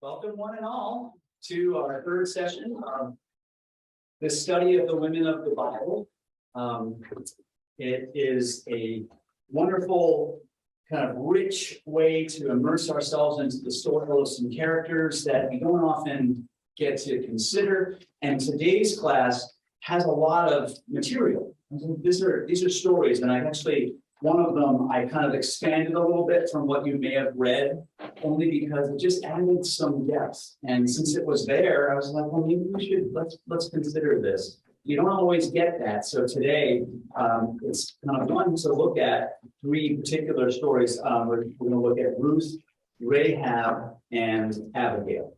Welcome one and all to our third session of the study of the women of the Bible. It is a wonderful kind of rich way to immerse ourselves into the story of some characters that we don't often get to consider. And today's class has a lot of material. These are stories, and one of them I kind of expanded a little bit from what you may have read, only because it just added some depth. And since it was there, I was like, well, maybe we should let's consider this. You don't always get that. So today, it's kind of fun to look at three particular stories. We're going to look at Ruth, Rahab, and Abigail.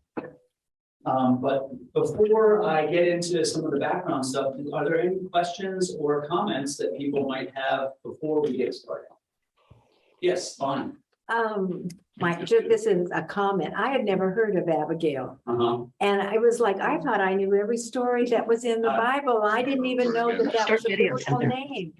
But before I get into some of the background stuff, are there any questions or comments that people might have before we get started? Yes, Bonnie. This is a comment. I had never heard of Abigail. And I was like, I thought I knew every story that was in the Bible. I didn't even know that was a biblical name.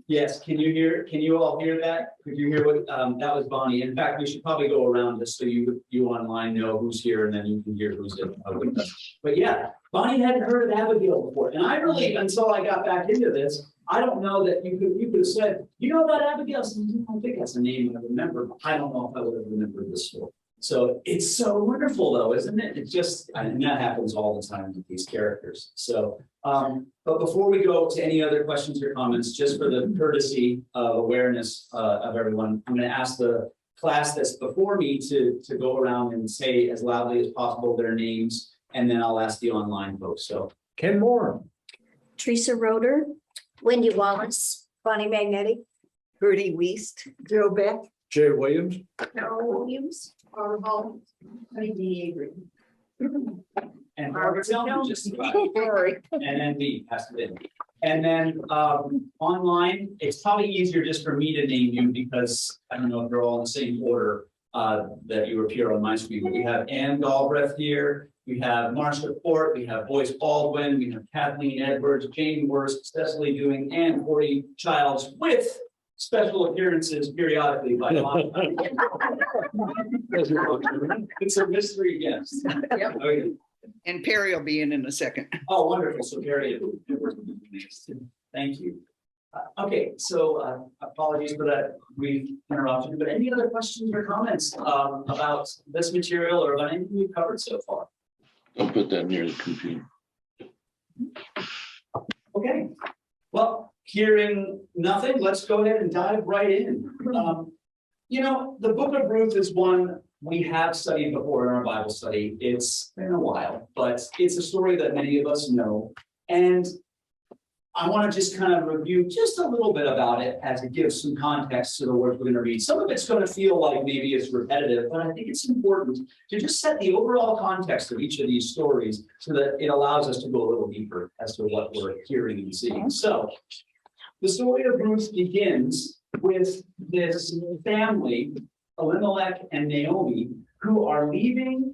Yes, can you all hear that? Could you hear what, that was Bonnie. In fact, we should probably go around just so you online know who's here and then you can hear who's with us. But yeah, Bonnie hadn't heard of Abigail before. And I really, until I got back into this, I don't know that you could have said, you know about Abigail? I think that's a name I remember, but I don't know if I would have remembered this story. So it's so wonderful though, isn't it? It just, and that happens all the time with these characters. So, but before we go to any other questions or comments, just for the courtesy of awareness of everyone, I'm going to ask the class that's before me to go around and say as loudly as possible their names, and then I'll ask the online folks. So Ken Moore, Teresa Roeder, Wendy Wallace, Bonnie Magnetti, Bertie Weist, Joe Beck, Jay Williams, Carol Williams, Barbara Hall, Heidi Avery. and Barbara Tillman, just about. And then me, has to be. And then online, it's probably easier just for me to name you because I don't know if they're all in the same order that you appear on my screen. But we have Ann Galbraith here, we have Marsha Port, we have Boyce Baldwin, we have Kathleen Edwards, Jane Worst, Cecily Dewing, and Cordy Childs with special appearances periodically by It's a mystery guest. Yep. Okay. And Perry will be in a second. Oh, wonderful. So Perry, thank you. Okay, so apologies for that brief interruption, but any other questions or comments about this material or about anything we've covered so far? don't put that near the computer. Okay, well, hearing nothing, let's go ahead and dive right in. You know, the book of Ruth is one we have studied before in our Bible study. It's been a while, but it's a story that many of us know. And I want to just kind of review just a little bit about it as it gives some context to the words we're going to read. Some of it's going to feel like maybe it's repetitive, but I think it's important to just set the overall context of each of these stories so that it allows us to go a little deeper as to what we're hearing and seeing. So the story of Ruth begins with this family, Elimelech and Naomi, who are leaving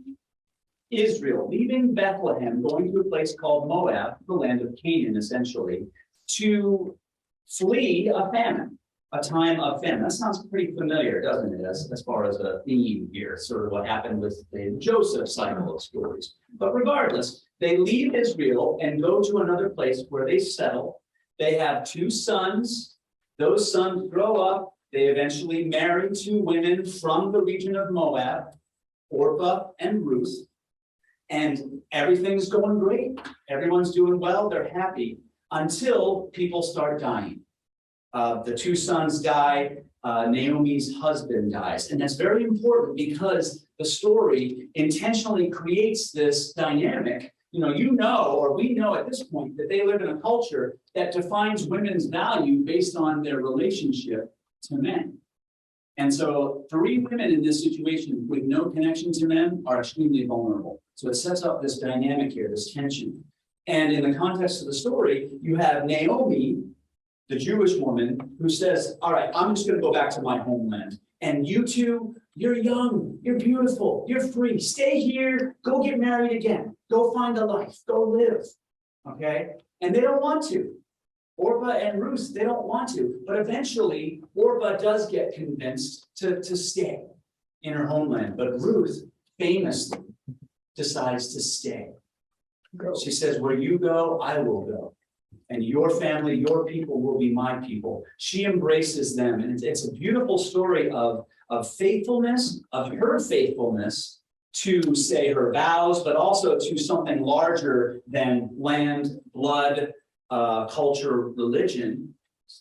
Israel, leaving Bethlehem, going to a place called Moab, the land of Canaan, essentially, to flee a famine, a time of famine. That sounds pretty familiar, doesn't it, as far as a theme here, sort of what happened with the Joseph cycle of stories. But regardless, they leave Israel and go to another place where they settle. They have two sons. Those sons grow up. They eventually marry two women from the region of Moab, Orpah and Ruth. And everything's going great. Everyone's doing well. They're happy until people start dying. The two sons die. Naomi's husband dies. And that's very important because the story intentionally creates this dynamic. You know, or we know at this point that they live in a culture that defines women's value based on their relationship to men. And so three women in this situation with no connection to men are extremely vulnerable. So it sets up this dynamic here, this tension. And in the context of the story, you have Naomi, the Jewish woman, who says, all right, I'm just going to go back to my homeland. And you two, you're young, you're beautiful, you're free. Stay here, go get married again. Go find a life, go live. Okay? And they don't want to. Orpah and Ruth, they don't want to, but eventually Orpah does get convinced to stay in her homeland. But Ruth famously decides to stay. She says, where you go, I will go. And your family, your people will be my people. She embraces them. And it's a beautiful story of faithfulness, of her faithfulness to say her vows, but also to something larger than land, blood, culture, religion.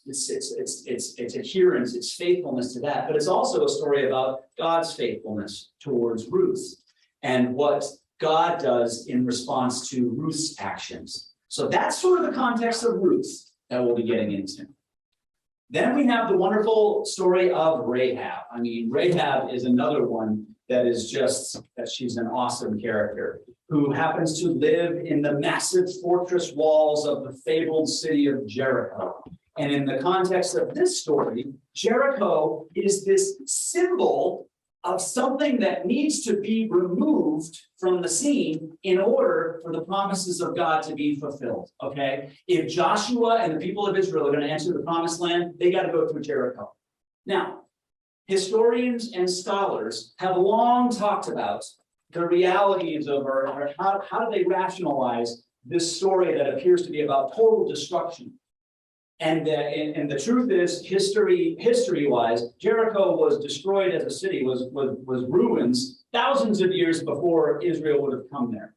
It's adherence, it's faithfulness to that. But it's also a story about God's faithfulness towards Ruth and what God does in response to Ruth's actions. So that's sort of the context of Ruth that we'll be getting into. Then we have the wonderful story of Rahab. I mean, Rahab is another one that is just that she's an awesome character who happens to live in the massive fortress walls of the fabled city of Jericho. And in the context of this story, Jericho is this symbol of something that needs to be removed from the scene in order for the promises of God to be fulfilled, okay? If Joshua and the people of Israel are going to enter the promised land, they got to go through Jericho. Now, historians and scholars have long talked about the realities of, or how do they rationalize this story that appears to be about total destruction. And the truth is, history-wise, Jericho was destroyed as a city, was ruins thousands of years before Israel would have come there.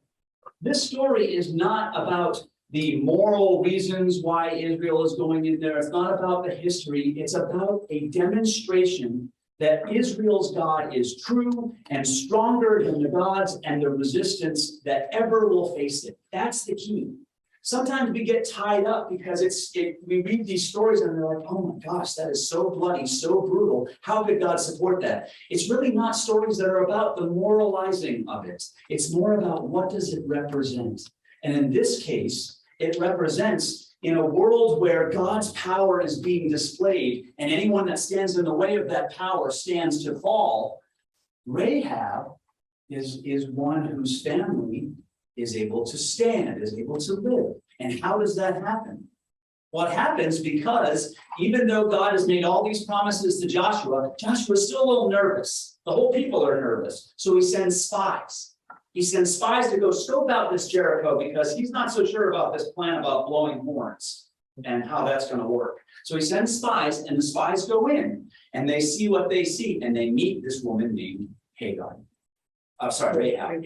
This story is not about the moral reasons why Israel is going in there. It's not about the history. It's about a demonstration that Israel's God is true and stronger than the gods and the resistance that ever will face it. That's the key. Sometimes we get tied up because we read these stories and we're like, oh my gosh, that is so bloody, so brutal. How could God support that? It's really not stories that are about the moralizing of it. It's more about what does it represent? And in this case, it represents in a world where God's power is being displayed and anyone that stands in the way of that power stands to fall. Rahab is one whose family is able to stand, is able to live. And how does that happen? What happens because even though God has made all these promises to Joshua, Joshua's still a little nervous. The whole people are nervous. So he sends spies. He sends spies to go scope out this Jericho because he's not so sure about this plan about blowing horns and how that's going to work. So he sends spies and the spies go in and they see what they see and they meet this woman named Hagar. Rahab.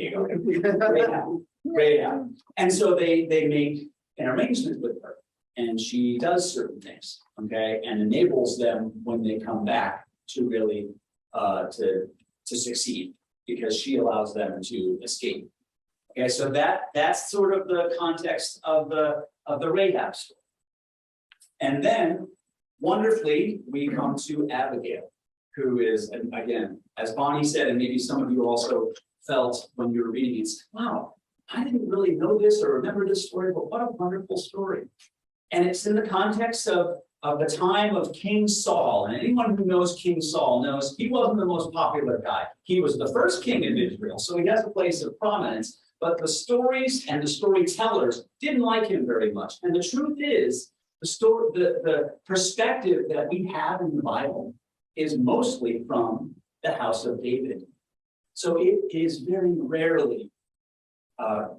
Rahab. And so they make an arrangement with her and she does certain things, okay, and enables them when they come back to really to succeed because she allows them to escape. Okay, so that's sort of the context of the Rahab story. And then wonderfully we come to Abigail, who is, and again, as Bonnie said, and maybe some of you also felt when you were reading it, wow, I didn't really know this or remember this story, but what a wonderful story. And it's in the context of the time of King Saul. And anyone who knows King Saul knows he wasn't the most popular guy. He was the first king of Israel, so he has a place of prominence. But the stories and the storytellers didn't like him very much. And the truth is, the perspective that we have in the Bible is mostly from the house of David. So it is very rarely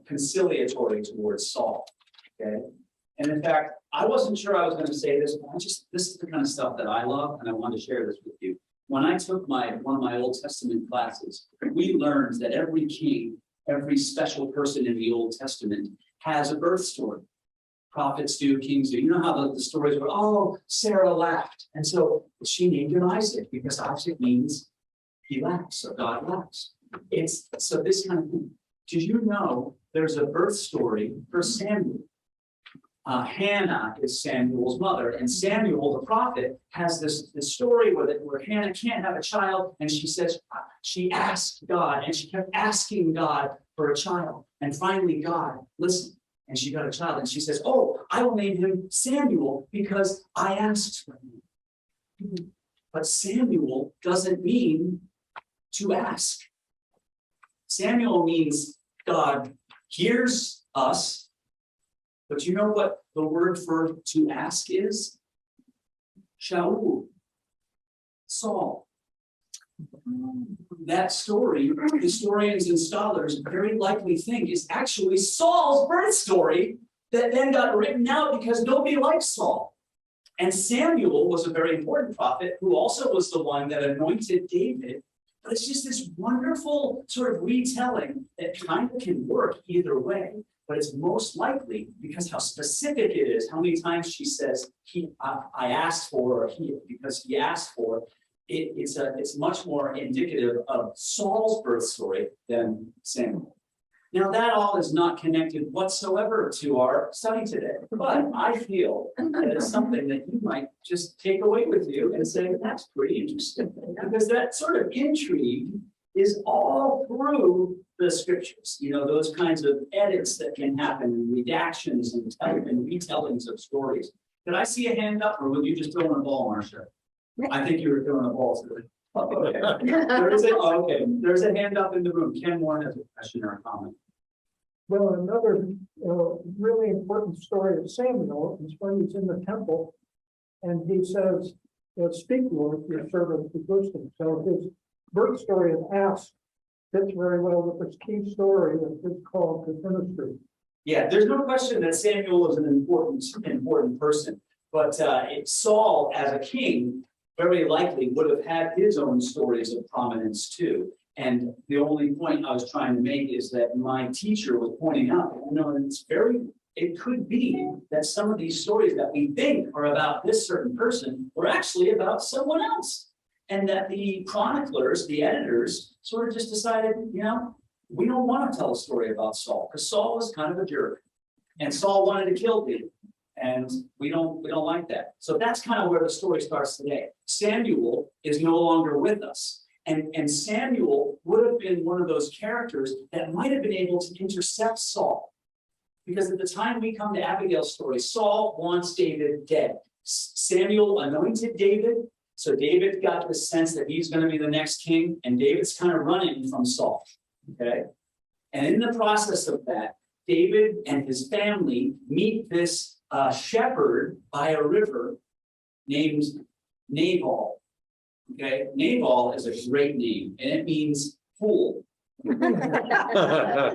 conciliatory towards Saul, okay? And in fact, I wasn't sure I was going to say this, but this is the kind of stuff that I love, and I wanted to share this with you. When I took one of my Old Testament classes, we learned that every king, every special person in the Old Testament has a birth story. Prophets do, kings do. You know how the stories were, oh, Sarah laughed. And so she named him Isaac because Isaac means he laughs, or God laughs. It's so this kind of thing. Did you know there's a birth story for Samuel? Hannah is Samuel's mother, and Samuel, the prophet, has this story where Hannah can't have a child, and she says she asked God, and she kept asking God for a child, and finally God listened, and she got a child, and she says, "Oh, I will name him Samuel because I asked for him." But Samuel doesn't mean to ask. Samuel means God hears us. But you know what the word for to ask is? Shaul, Saul. that story, historians and scholars very likely think is actually Saul's birth story that then got written out because nobody liked Saul. And Samuel was a very important prophet who also was the one that anointed David. But it's just this wonderful sort of retelling that kind of can work either way. But it's most likely because how specific it is, how many times she says, I asked for, or he, because he asked for, it's much more indicative of Saul's birth story than Samuel. Now, that all is not connected whatsoever to our study today, but I feel that it's something that you might just take away with you and say, that's pretty interesting, because that sort of intrigue is all through the scriptures. You know, those kinds of edits that can happen, and redactions and retellings of stories. Did I see a hand up, or were you just throwing a ball, Marcia? I think you were throwing a ball today. Okay. There's a hand up in the room. Ken Moore has a question or a comment. Well, another really important story of Samuel is when he's in the temple and he says, speak, Lord, your servant is listening. So his birth story of Ask fits very well with this key story of his call to ministry. Yeah, there's no question that Samuel was an important person, but Saul, as a king, very likely would have had his own stories of prominence too. And the only point I was trying to make is that my teacher was pointing out, it could be that some of these stories that we think are about this certain person were actually about someone else. And that the chroniclers, the editors, sort of just decided, we don't want to tell a story about Saul, because Saul was kind of a jerk. And Saul wanted to kill David. And we don't like that. So that's kind of where the story starts today. Samuel is no longer with us. And Samuel would have been one of those characters that might have been able to intercept Saul. Because at the time we come to Abigail's story, Saul wants David dead. Samuel anointed David. So David got the sense that he's going to be the next king. And David's kind of running from Saul. Okay. And in the process of that, David and his family meet this shepherd by a river named Nabal. Okay, Nabal is a great name, and it means fool. Yeah.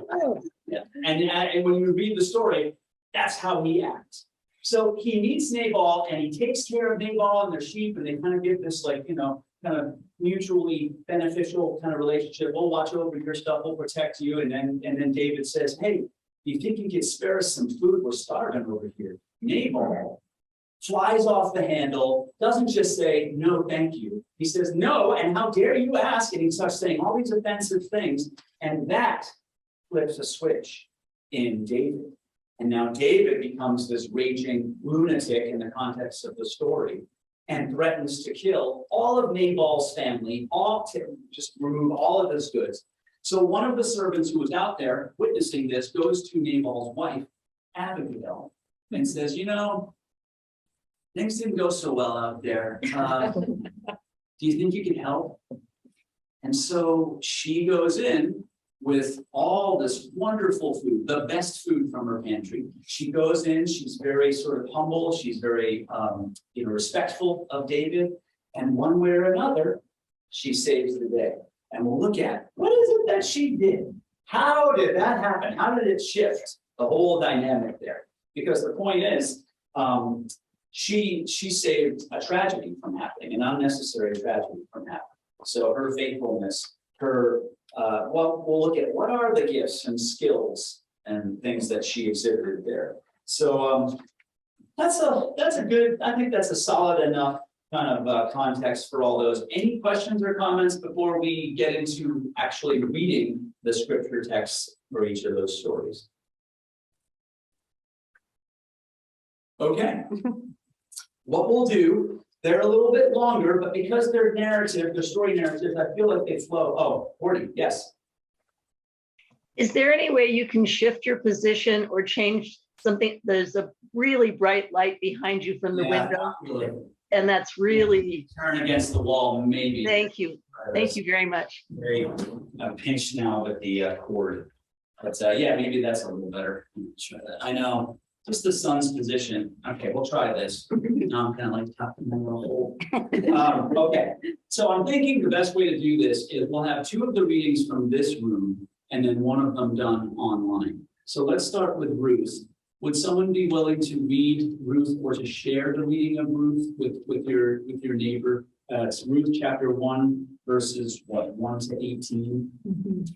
And when you read the story, that's how he acts. So he meets Nabal, and he takes care of Nabal and their sheep, and they kind of get this, kind of mutually beneficial kind of relationship. We'll watch over your stuff, we'll protect you. And then David says, hey, you think you could spare us some food? We're starving over here. Nabal flies off the handle, doesn't just say, no, thank you. He says, no, and how dare you ask? And he starts saying all these offensive things. And that flips a switch in David. And now David becomes this raging lunatic in the context of the story and threatens to kill all of Nabal's family, just remove all of his goods. So one of the servants who was out there witnessing this goes to Nabal's wife, Abigail, and says, things didn't go so well out there. Do you think you can help? And so she goes in with all this wonderful food, the best food from her pantry. She goes in, she's very sort of humble, she's very respectful of David, and one way or another, she saves the day. And we'll look at what is it that she did? How did that happen? How did it shift the whole dynamic there? Because the point is, she saved a tragedy from happening, an unnecessary tragedy from happening. So her faithfulness, we'll look at what are the gifts and skills and things that she exhibited there. So that's a good, I think that's a solid enough kind of context for all those. Any questions or comments before we get into actually reading the scripture texts for each of those stories? Okay. What we'll do, they're a little bit longer, but because they're story narratives, I feel like they flow. Oh, 40, yes. Is there any way you can shift your position or change something? There's a really bright light behind you from the window. Not really. And that's really. Turn against the wall, maybe. Thank you. Thank you very much. Very pinched now with the cord. But yeah, maybe that's a little better. Try that. I know. just the son's position. Okay, we'll try this. Now I'm kind of like tapping in the hole. Okay, so I'm thinking the best way to do this is we'll have two of the readings from this room and then one of them done online. So let's start with Ruth. Would someone be willing to read Ruth or to share the reading of Ruth with your neighbor? It's Ruth chapter 1, verses what, 1 to 18. And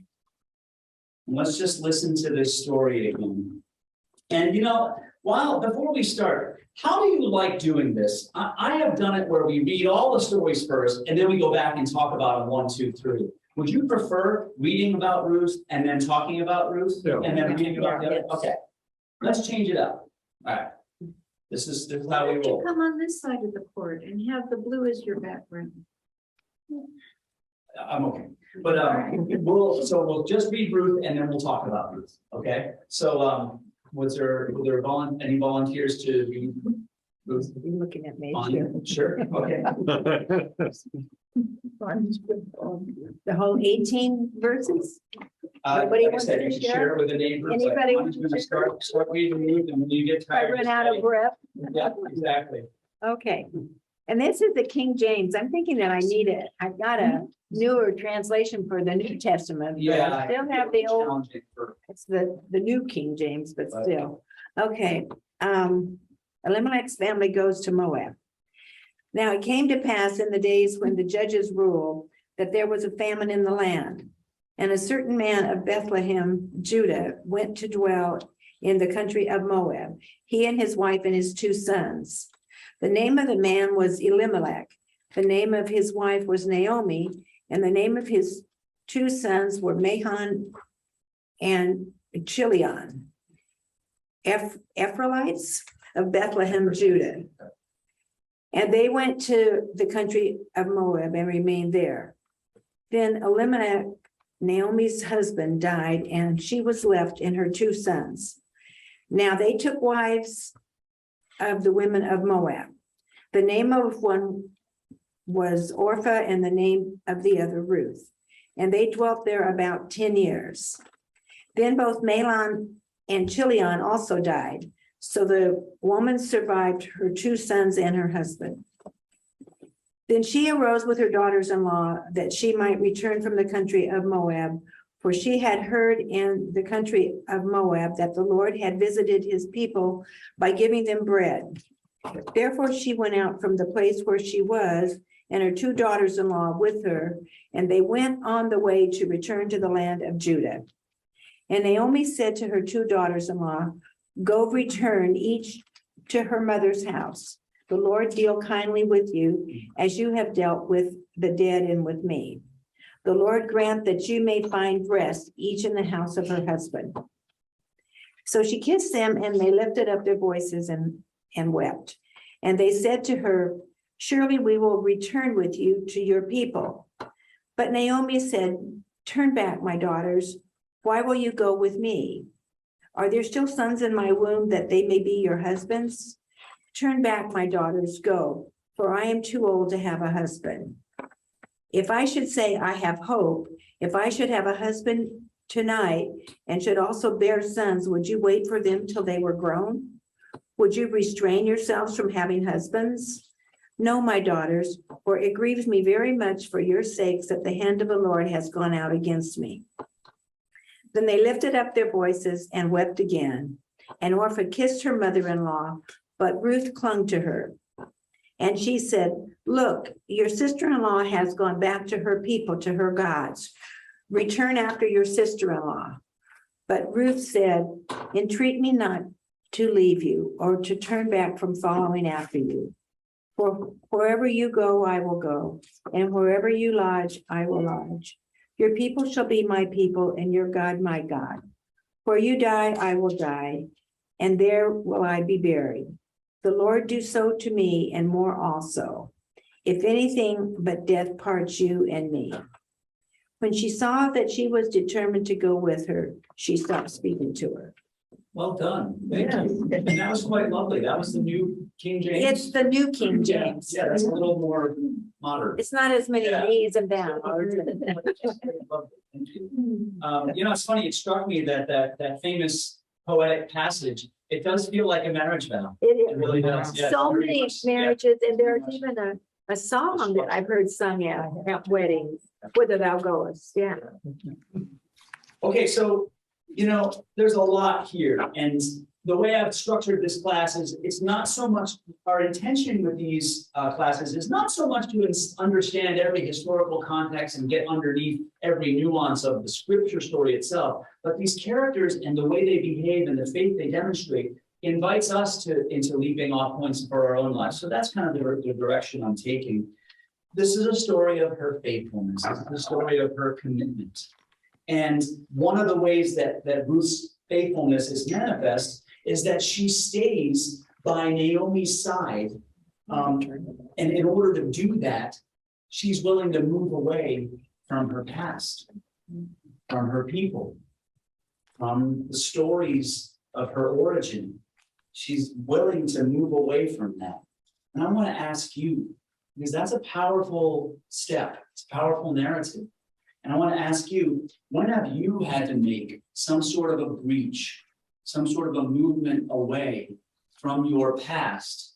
let's just listen to this story again. And before we start, how do you like doing this? I have done it where we read all the stories first and then we go back and talk about them 1, 2, 3. Would you prefer reading about Ruth and then talking about Ruth? Yeah. And then reading about the other? Yes. Okay, let's change it up. All right. This is how Why we don't you roll. come on this side of the court and have the blue as your background? I'm okay, but we'll just read Ruth and then we'll talk about Ruth. Okay, so were there any volunteers to read Ruth? You're looking at me. Sure, okay. The whole 18 verses? Nobody Like I wants said, to you can share? share it with a neighbor. but Anybody I'm want just to gonna share? start reading Ruth, and when you get If I tired. run just out say, of breath. Yeah, exactly. Okay, and this is the King James. I'm thinking that I need it. I've got a newer translation for the New Testament. But Yeah. I still have the old, Challenging for. it's the new King James, but Right. still. Okay, Elimelech's family goes to Moab. Now it came to pass in the days when the judges ruled that there was a famine in the land. And a certain man of Bethlehem, Judah, went to dwell in the country of Moab, he and his wife and his 2 sons. The name of the man was Elimelech. The name of his wife was Naomi, and the name of his 2 sons were Mahon and Chilion, Ephraimites of Bethlehem, Judah. And they went to the country of Moab and remained there. Then Elimelech, Naomi's husband, died, and she was left and her 2 sons. Now they took wives of the women of Moab. The name of one was Orpah, and the name of the other Ruth. And they dwelt there about 10 years. Then both Mahlon and Chilion also died. So the woman survived her 2 sons and her husband. Then she arose with her daughters-in-law that she might return from the country of Moab, for she had heard in the country of Moab that the Lord had visited his people by giving them bread. Therefore she went out from the place where she was, and her 2 daughters-in-law with her, and they went on the way to return to the land of Judah. And Naomi said to her 2 daughters-in-law, "Go return each to her mother's house. The Lord deal kindly with you as you have dealt with the dead and with me. The Lord grant that you may find rest each in the house of her husband." So she kissed them, and they lifted up their voices and wept. And they said to her, "Surely we will return with you to your people." But Naomi said, "Turn back, my daughters. Why will you go with me? Are there still sons in my womb that they may be your husbands? Turn back, my daughters, go, for I am too old to have a husband. If I should say I have hope, if I should have a husband tonight and should also bear sons, would you wait for them till they were grown? Would you restrain yourselves from having husbands? No, my daughters, for it grieves me very much for your sakes that the hand of the Lord has gone out against me." Then they lifted up their voices and wept again. And Orpah kissed her mother-in-law, but Ruth clung to her. And she said, "Look, your sister-in-law has gone back to her people, to her gods. Return after your sister-in-law." But Ruth said, "Entreat me not to leave you or to turn back from following after you. For wherever you go, I will go, and wherever you lodge, I will lodge. Your people shall be my people, and your God my God. Where you die, I will die, and there will I be buried. The Lord do so to me, and more also, if anything but death parts you and me." When she saw that she was determined to go with her, she stopped speaking to her. Well done. Thank you. And that was quite lovely. That was the new King James. It's the new King James. Yeah, that's a little more modern. It's not as many Yeah. A's and vowels. It's funny, it struck me that famous poetic passage It does feel like a marriage vow. It It is. really does. Yeah, So very many much, yeah. marriages, and there's even a song that I've heard sung at weddings, whither thou goest, yeah. Okay, so, there's a lot here, and the way I've structured this class is, it's not so much, our intention with these classes is not so much to understand every historical context and get underneath every nuance of the scripture story itself, but these characters and the way they behave and the faith they demonstrate invites us into leaping off points for our own lives. So that's kind of the direction I'm taking. This is a story of her faithfulness. This is a story of her commitment. And one of the ways that Ruth's faithfulness is manifest is that she stays by Naomi's side. And in order to do that, she's willing to move away from her past, from her people, from the stories of her origin. She's willing to move away from that. And I want to ask you, because that's a powerful step, it's a powerful narrative. And I want to ask you, when have you had to make some sort of a breach, some sort of a movement away from your past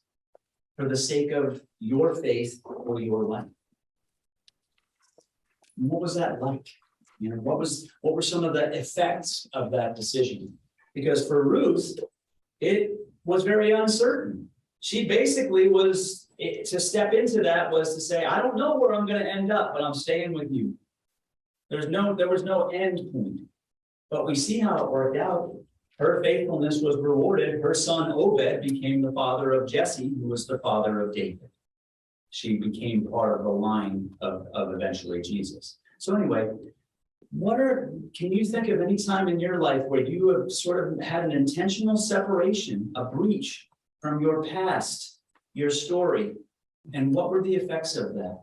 for the sake of your faith or your life? And what was that like? What were some of the effects of that decision? Because for Ruth, it was very uncertain. She basically to step into that was to say, I don't know where I'm going to end up, but I'm staying with you. There was no end point, but we see how it worked out. Her faithfulness was rewarded. Her son Obed became the father of Jesse, who was the father of David. She became part of the line of eventually Jesus. So anyway, can you think of any time in your life where you have sort of had an intentional separation, a breach from your past, your story, and what were the effects of that?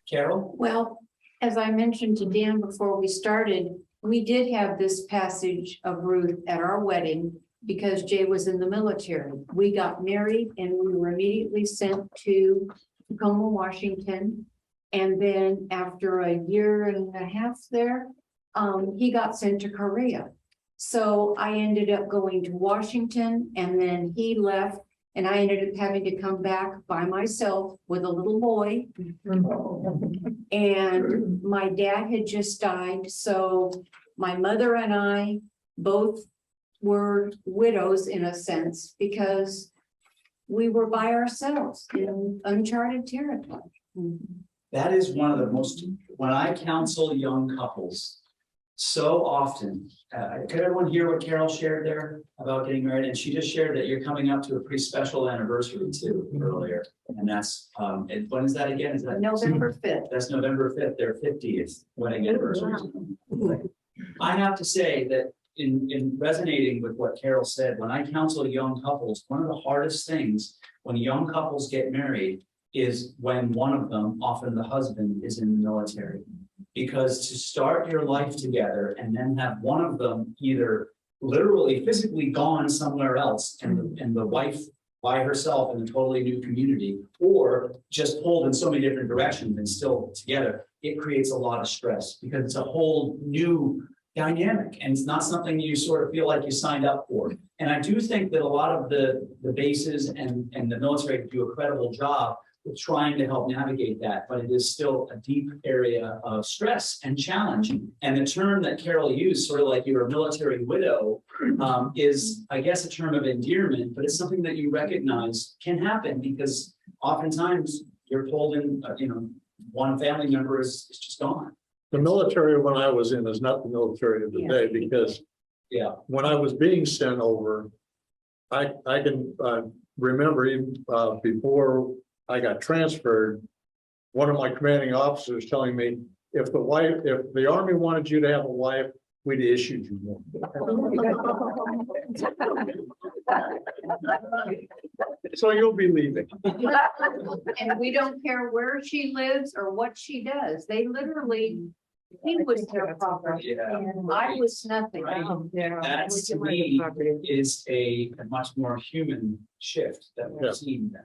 Carol? Well, as I mentioned to Dan before we started, we did have this passage of Ruth at our wedding because Jay was in the military. We got married and we were immediately sent to Tacoma, Washington. And then after a year and a half there, he got sent to Korea. So I ended up going to Washington and then he left. And I ended up having to come back by myself with a little boy. And my dad had just died. So my mother and I both were widows in a sense because we were by ourselves in uncharted territory. That is one of the most, when I counsel young couples, so often, could everyone hear what Carol shared there about getting married? And she just shared that you're coming up to a pretty special anniversary too earlier. And that's, and when is that again? Is that November 5th. That's November 5th, their 50th wedding anniversary. I have to say that in resonating with what Carol said, when I counsel young couples, one of the hardest things when young couples get married is when one of them, often the husband, is in the military. Because to start your life together and then have one of them either literally physically gone somewhere else and the wife by herself in a totally new community, or just pulled in so many different directions and still together, it creates a lot of stress because it's a whole new dynamic and it's not something you sort of feel like you signed up for. And I do think that a lot of the bases and the military do a credible job with trying to help navigate that, but it is still a deep area of stress and challenge. And the term that Carol used, sort of like you're a military widow, is, I guess, a term of endearment, but it's something that you recognize can happen because oftentimes you're pulled in, one family member is just gone. The military when I was in is not the military of today because when I was being sent over, I can remember even before I got transferred, one of my commanding officers telling me, if the Army wanted you to have a wife, we'd issued you one. So you'll be leaving. And we don't care where she lives or what she does. They literally, he was their property and I was nothing. Right. That to me is a much more human shift that we've seen then.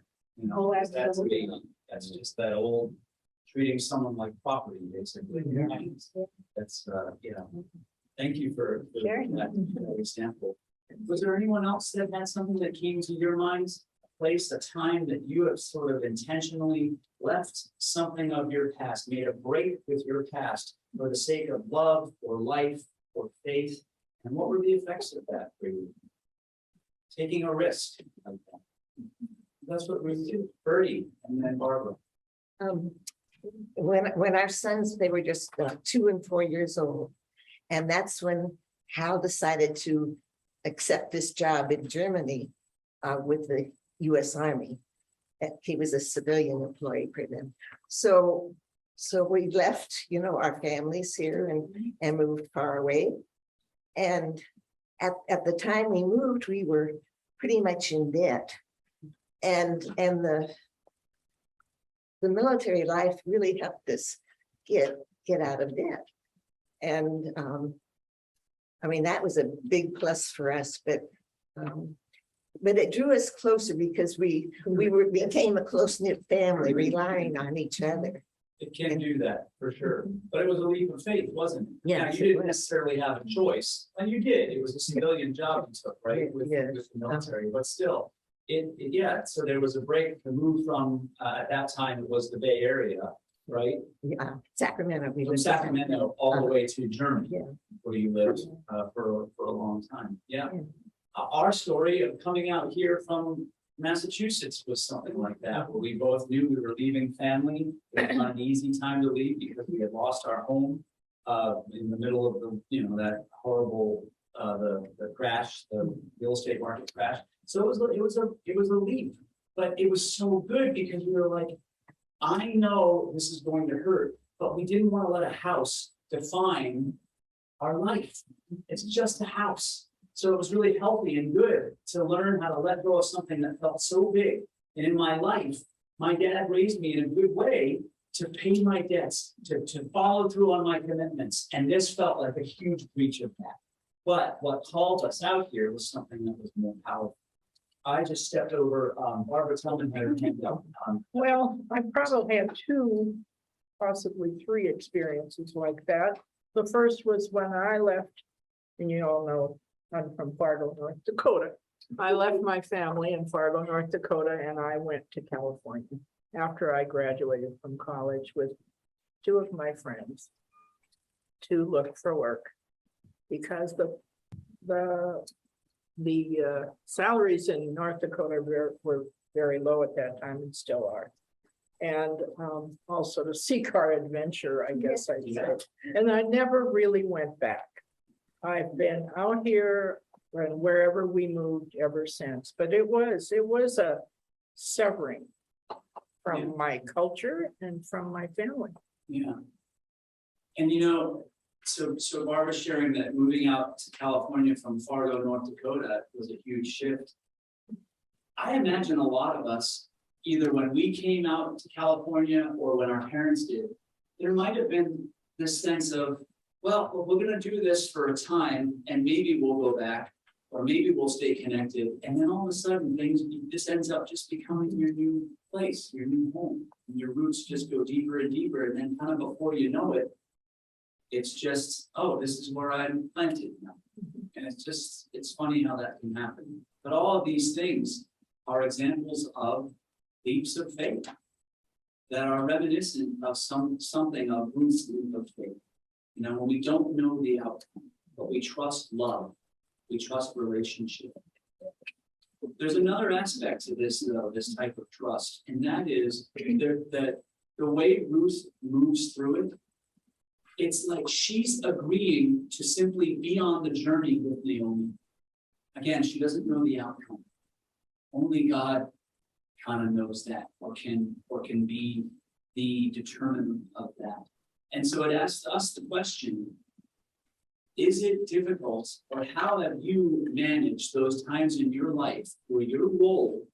Oh, That's absolutely. that's just that old treating someone like property, basically. That's thank you for that example. Was there anyone else that had something that came to your minds? A place, a time that you have sort of intentionally left something of your past, made a break with your past for the sake of love or life or faith? And what were the effects of that for you? Taking a risk. That's what Ruth did. Birdie and then Barbara. When our sons, they were just 2 and 4 years old. And that's when Hal decided to accept this job in Germany with the US Army. He was a civilian employee for them. So we left, our families here and moved far away. And at the time we moved, we were pretty much in debt. And the military life really helped us get out of debt. And I mean, that was a big plus for us, but it drew us closer because we became a close-knit family, relying on each other. It can do that for sure, but it was a leap of faith, wasn't it? Yes, Now, it you didn't was. necessarily have a choice, and you did. It was a civilian job you took, right, with Yes. the military. But still, yeah. So there was a break to move from. At that time, it was the Bay Area, right? Yeah, Sacramento. We From lived Sacramento all the way to Germany, Yeah. where you lived for a long time. Yeah. Yeah. Our story of coming out here from Massachusetts was something like that, where we both knew we were leaving family. It was not an easy time to leave because we had lost our home in the middle of that horrible the crash, the real estate market crash. So it was a leap, but it was so good because we were like, I know this is going to hurt, but we didn't want to let a house define our life. It's just a house. So it was really healthy and good to learn how to let go of something that felt so big. And in my life, my dad raised me in a good way to pay my debts, to follow through on my commitments. And this felt like a huge breach of that. But what called us out here was something that was more powerful. I just stepped over Barbara Tillman had her hand up. Well, I probably had 2, possibly 3 experiences like that. The first was when I left, and you all know I'm from Fargo, North Dakota. I left my family in Fargo, North Dakota, and I went to California after I graduated from college with 2 of my friends to look for work because the salaries in North Dakota were very low at that time and still are. And also to seek our adventure, I guess I'd say. And I never really went back. I've been out here and wherever we moved ever since, but it was a severing from my culture and from my family. Yeah. And so Barbara sharing that moving out to California from Fargo, North Dakota was a huge shift. I imagine a lot of us, either when we came out to California or when our parents did, there might have been this sense of, well, we're going to do this for a time and maybe we'll go back or maybe we'll stay connected. And then all of a sudden this ends up just becoming your new place, your new home. And your roots just go deeper and deeper. And then kind of before you know it, it's just, oh, this is where I'm planted now. And it's funny how that can happen. But all of these things are examples of leaps of faith that are reminiscent of something of Ruth's leap of faith. When we don't know the outcome, but we trust love, we trust relationship. There's another aspect to this, though, this type of trust, and that is that the way Ruth moves through it, it's like she's agreeing to simply be on the journey with Naomi. Again, she doesn't know the outcome. Only God kind of knows that, or can be the determinant of that. And so it asks us the question, is it difficult, or how have you managed those times in your life where your role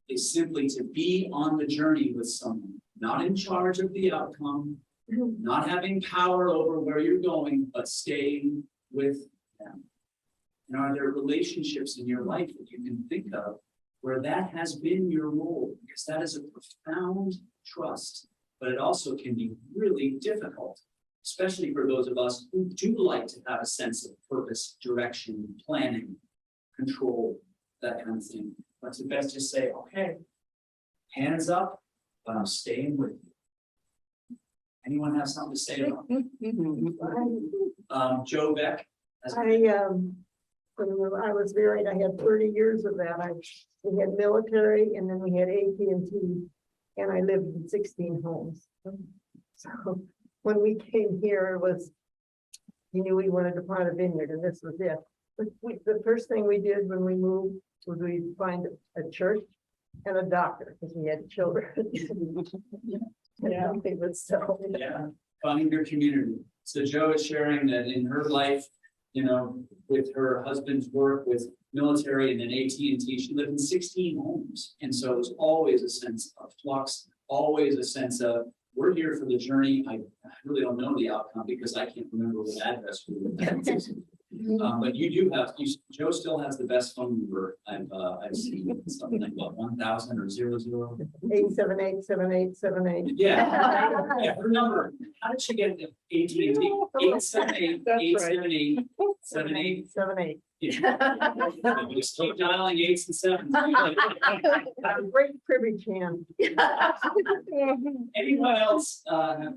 is simply to be on the journey with someone, not in charge of the outcome, not having power over where you're going, but staying with them? And are there relationships in your life that you can think of where that has been your role? Because that is a profound trust, but it also can be really difficult, especially for those of us who do like to have a sense of purpose, direction, planning. control, that kind of thing. But to best just say, okay, hands up, but I'm staying with you. Anyone have something to say about that? Joe Beck. When I was married, I had 30 years of that. We had military and then we had AT&T, and I lived in 16 homes. So when we came here, it was, you knew we wanted to plant a vineyard, and this was it. But the first thing we did when we moved was we find a church and a doctor, because we had children. Yeah, they would sell. Yeah, finding your community. So Joe is sharing that in her life, you know, with her husband's work with military and then AT&T, she lived in 16 homes. And so it was always a sense of flux, always a sense of, we're here for the journey. I really don't know the outcome because I can't remember what address we were at. But you do have, Joe still has the best phone number I've seen, something like what, 1000 or 00? 878-7878. Yeah, yeah, her number. How did she get the AT&T? 878-878-78. 78. Yeah. We just keep dialing 8s and 7s. Great cribbage hand. Anyone else have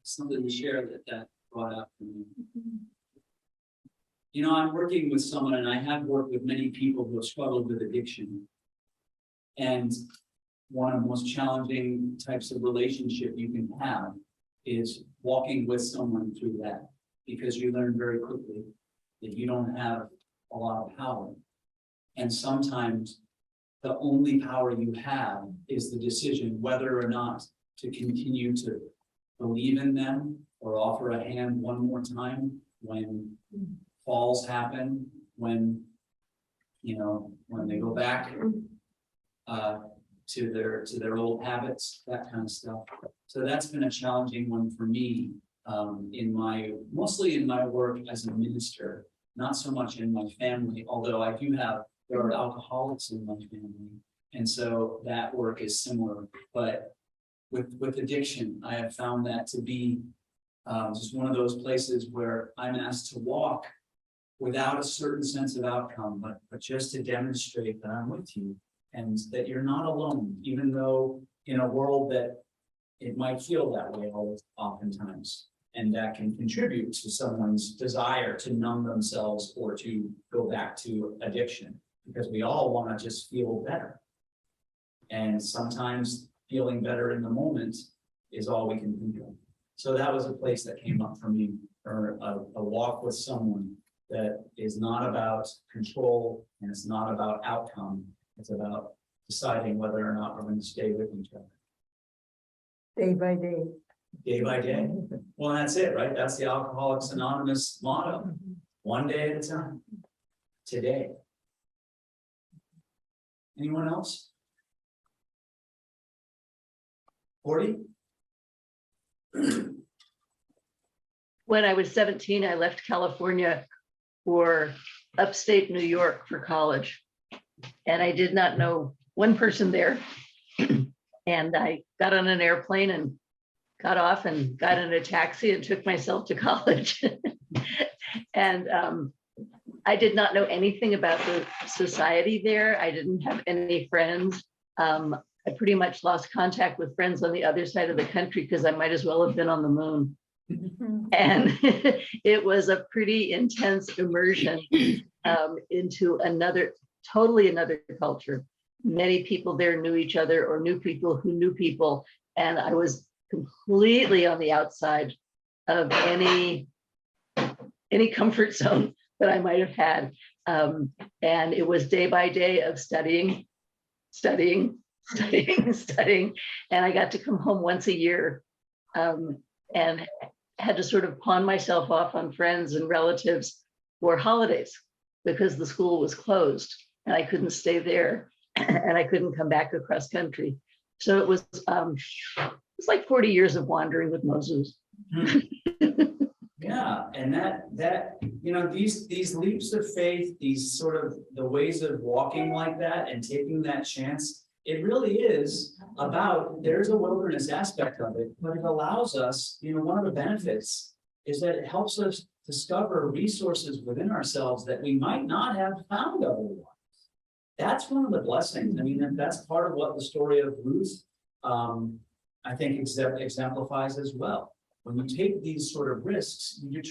something to share that brought up for me? You know, I'm working with someone, and I have worked with many people who have struggled with addiction. And one of the most challenging types of relationship you can have is walking with someone through that, because you learn very quickly that you don't have a lot of power. And sometimes the only power you have is the decision whether or not to continue to believe in them or offer a hand one more time when falls happen, when, you know, when they go back to their old habits, that kind of stuff. So that's been a challenging one for me mostly in my work as a minister, not so much in my family, although there are alcoholics in my family. And so that work is similar, but with addiction, I have found that to be just one of those places where I'm asked to walk without a certain sense of outcome, but just to demonstrate that I'm with you and that you're not alone, even though in a world that it might feel that way oftentimes. And that can contribute to someone's desire to numb themselves or to go back to addiction, because we all want to just feel better. And sometimes feeling better in the moment is all we can think of. So that was a place that came up for me, or a walk with someone that is not about control and it's not about outcome. It's about deciding whether or not we're going to stay with each other. Day by day. Day by day. Well, that's it, right? That's the Alcoholics Anonymous motto. One day at a time. Today. Anyone else? 40? When I was 17, I left California for upstate New York for college. And I did not know one person there. And I got on an airplane and got off and got in a taxi and took myself to college. And I did not know anything about the society there. I didn't have any friends. I pretty much lost contact with friends on the other side of the country because I might as well have been on the moon. And it was a pretty intense immersion into totally another culture. Many people there knew each other or knew people who knew people. And I was completely on the outside of any comfort zone that I might have had. And it was day by day of studying. And I got to come home once a year and had to sort of pawn myself off on friends and relatives for holidays because the school was closed and I couldn't stay there and I couldn't come back across country. So it was like 40 years of wandering with Moses. Yeah, and that you know, these leaps of faith, these sort of the ways of walking like that and taking that chance, it really is about, there's a wilderness aspect of it, but it allows us, you know, one of the benefits is that it helps us discover resources within ourselves that we might not have found otherwise. That's one of the blessings. I mean, and that's part of what the story of Ruth, I think exemplifies as well. When you take these sort of risks, you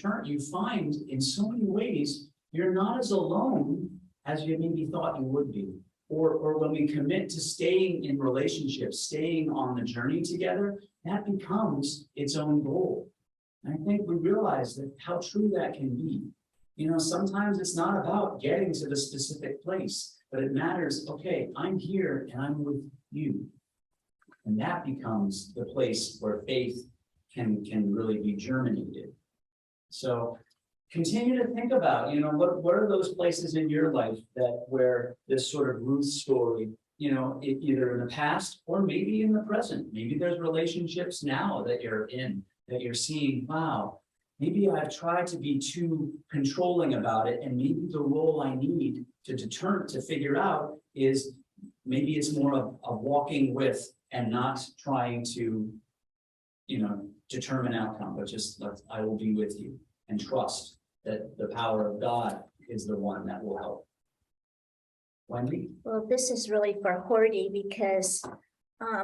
find in so many ways, you're not as alone as you maybe thought you would be. Or when we commit to staying in relationships, staying on the journey together, that becomes its own goal. And I think we realize that how true that can be. You know, sometimes it's not about getting to the specific place, but it matters, okay, I'm here and I'm with you. And that becomes the place where faith can really be germinated. So continue to think about, you know, what are those places in your life that where this sort of Ruth story, you know, either in the past or maybe in the present. Maybe there's relationships now that you're in, that you're seeing, wow, maybe I've tried to be too controlling about it, and maybe the role I need to figure out is maybe it's more of walking with and not trying to, you know, determine outcome, but just I will be with you and trust that the power of God is the one that will help. Wendy? Well, this is really for Horty because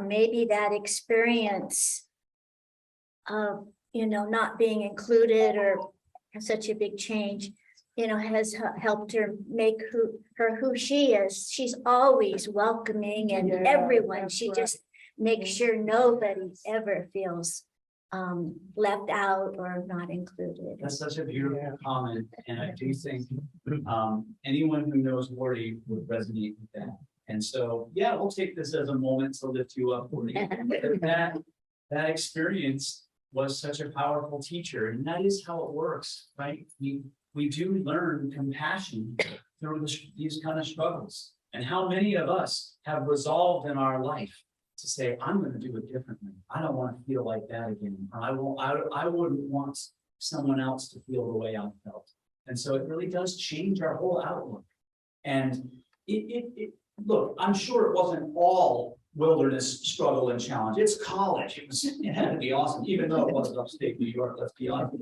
maybe that experience of, you know, not being included or such a big change, you know, has helped her make her who she is. She's always welcoming and everyone. She just makes sure nobody ever feels left out or not included. That's such a beautiful comment, and I do think anyone who knows Horty would resonate with that. And so, yeah, we'll take this as a moment to lift you up, Horty. that experience was such a powerful teacher, and that is how it works, right? We do learn compassion through these kind of struggles. And how many of us have resolved in our life to say, I'm going to do it differently. I don't want to feel like that again. I wouldn't want someone else to feel the way I felt. And so it really does change our whole outlook. And look, I'm sure it wasn't all wilderness struggle and challenge. It's college. It had to be awesome, even though it wasn't upstate New York, let's be honest.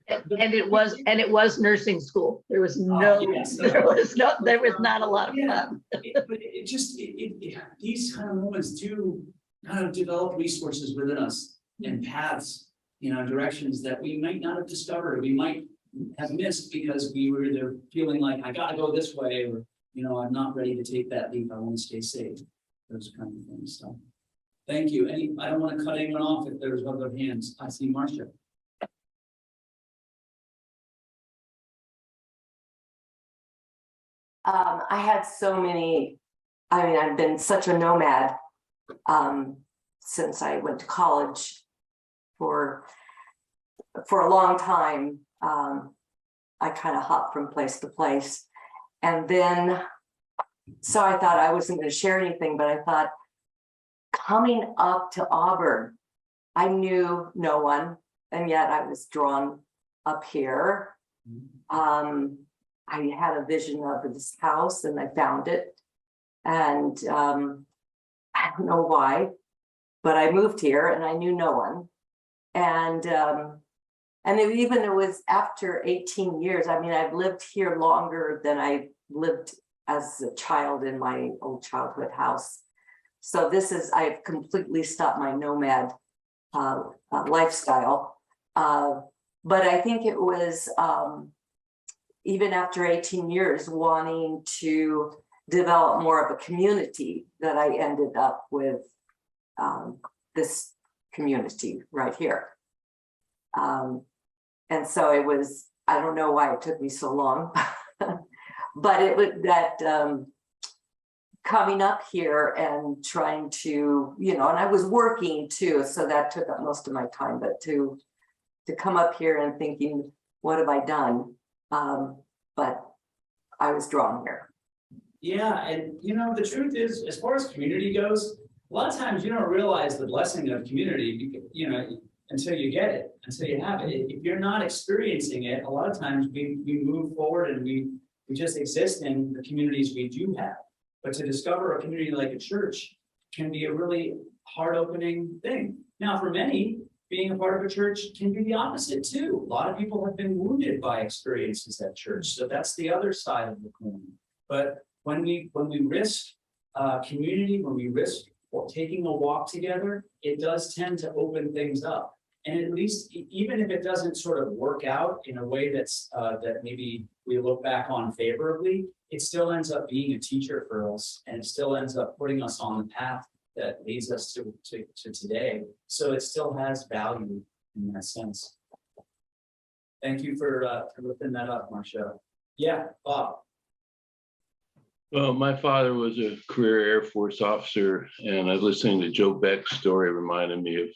And it was nursing school. There was no, yes. there was not a lot of fun. But these kind of moments do kind of develop resources within us and paths, you know, directions that we might not have discovered. We might have missed because we were either feeling like I gotta go this way, or, you know, I'm not ready to take that leap. I want to stay safe. Those kind of things. So thank you. I don't want to cut anyone off if there's other hands. I see Marcia. I had so many, I mean, I've been such a nomad since I went to college for a long time. I kind of hopped from place to place. And then, so I thought I wasn't going to share anything, but I thought coming up to Auburn, I knew no one, and yet I was drawn up here. I had a vision of this house and I found it. And I don't know why, but I moved here and I knew no one. And it was after 18 years. I mean, I've lived here longer than I lived as a child in my old childhood house. So I've completely stopped my nomad lifestyle. But I think it was even after 18 years wanting to develop more of a community that I ended up with this community right here. And so it was, I don't know why it took me so long, but it was that coming up here and trying to, you know, and I was working too, so that took up most of my time, but to come up here and thinking, what have I done? But I was drawn here. Yeah, and you know, the truth is, as far as community goes, a lot of times you don't realize the blessing of community, you know, until you get it, until you have it. If you're not experiencing it, a lot of times we move forward and we just exist in the communities we do have. But to discover a community like a church can be a really heart-opening thing. Now, for many, being a part of a church can be the opposite too. A lot of people have been wounded by experiences at church. So that's the other side of the coin. But when we risk community, when we risk taking a walk together, it does tend to open things up. And at least, even if it doesn't sort of work out in a way that's that maybe we look back on favorably, it still ends up being a teacher for us, and it still ends up putting us on the path that leads us to today. So it still has value in that sense. Thank you for lifting that up, Marcia. Yeah, Bob. Well, my father was a career Air Force officer, and listening to Joe Beck's story reminded me of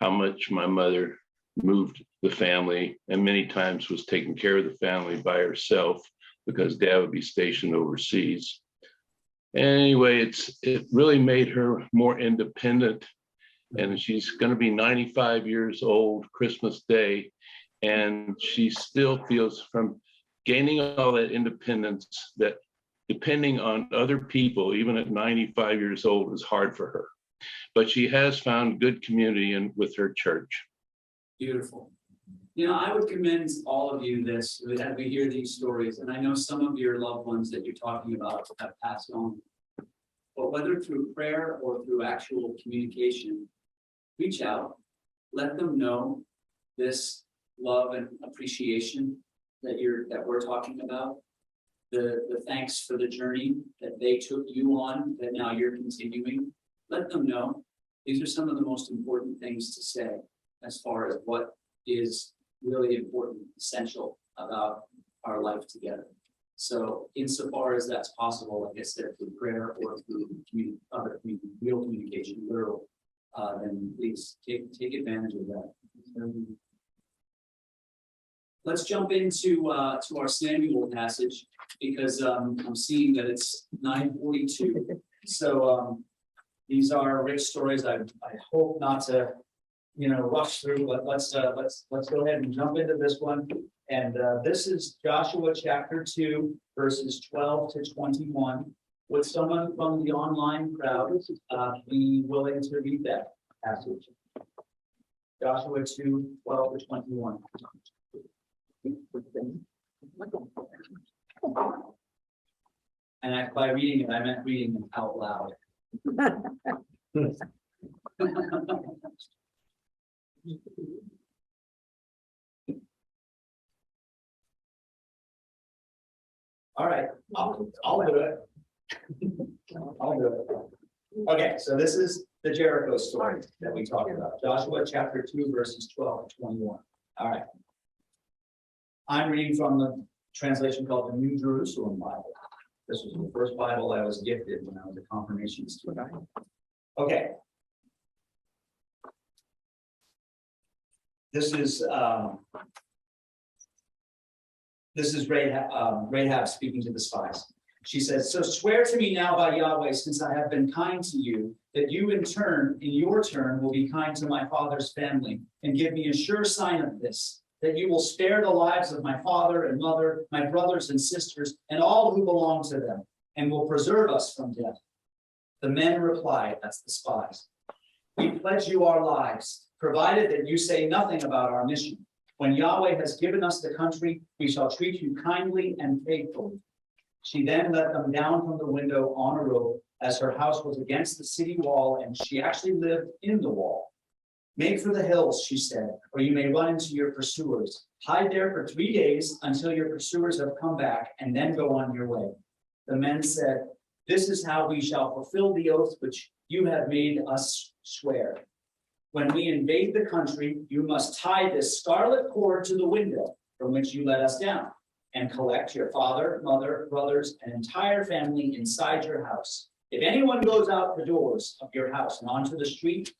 how much my mother moved the family and many times was taking care of the family by herself because Dad would be stationed overseas. Anyway, it really made her more independent, and she's going to be 95 years old Christmas Day, and she still feels from gaining all that independence that depending on other people, even at 95 years old, is hard for her. But she has found good community with her church. Beautiful. You know, I would commend all of you this, as we hear these stories, and I know some of your loved ones that you're talking about have passed on. But whether through prayer or through actual communication, reach out, let them know this love and appreciation that we're talking about. The thanks for the journey that they took you on, that now you're continuing. Let them know these are some of the most important things to say as far as what is really important, essential about our life together. So insofar as that's possible, like I said, through prayer or through real communication, literal, then please take advantage of that. Let's jump into to our Samuel passage, because I'm seeing that it's 9:42. So these are rich stories. I hope not to, rush through, but let's go ahead and jump into this one. And this is Joshua chapter 2, verses 12 to 21. Would someone from the online crowd be willing to read that passage? Joshua 2, 12 to 21. And by reading it, I meant reading it out loud. All right, I'll do it. I'll do it. Okay, so this is the Jericho story that we talked about. Joshua chapter 2, verses 12 to 21. All right. I'm reading from the translation called the New Jerusalem Bible. This was the first Bible I was gifted when I was a confirmation student. Okay. This is Rahab speaking to the spies. She says, "So swear to me now by Yahweh, since I have been kind to you, that you in your turn, will be kind to my father's family, and give me a sure sign of this, that you will spare the lives of my father and mother, my brothers and sisters, and all who belong to them, and will preserve us from death." The men replied, that's the spies, "We pledge you our lives, provided that you say nothing about our mission. When Yahweh has given us the country, we shall treat you kindly and faithfully." She then let them down from the window on a rope, as her house was against the city wall, and she actually lived in the wall. "Make for the hills," she said, "or you may run into your pursuers. Hide there for 3 days until your pursuers have come back, and then go on your way." The men said, "This is how we shall fulfill the oath which you have made us swear. When we invade the country, you must tie this scarlet cord to the window from which you let us down, and collect your father, mother, brothers, and entire family inside your house. If anyone goes out the doors of your house and onto the street,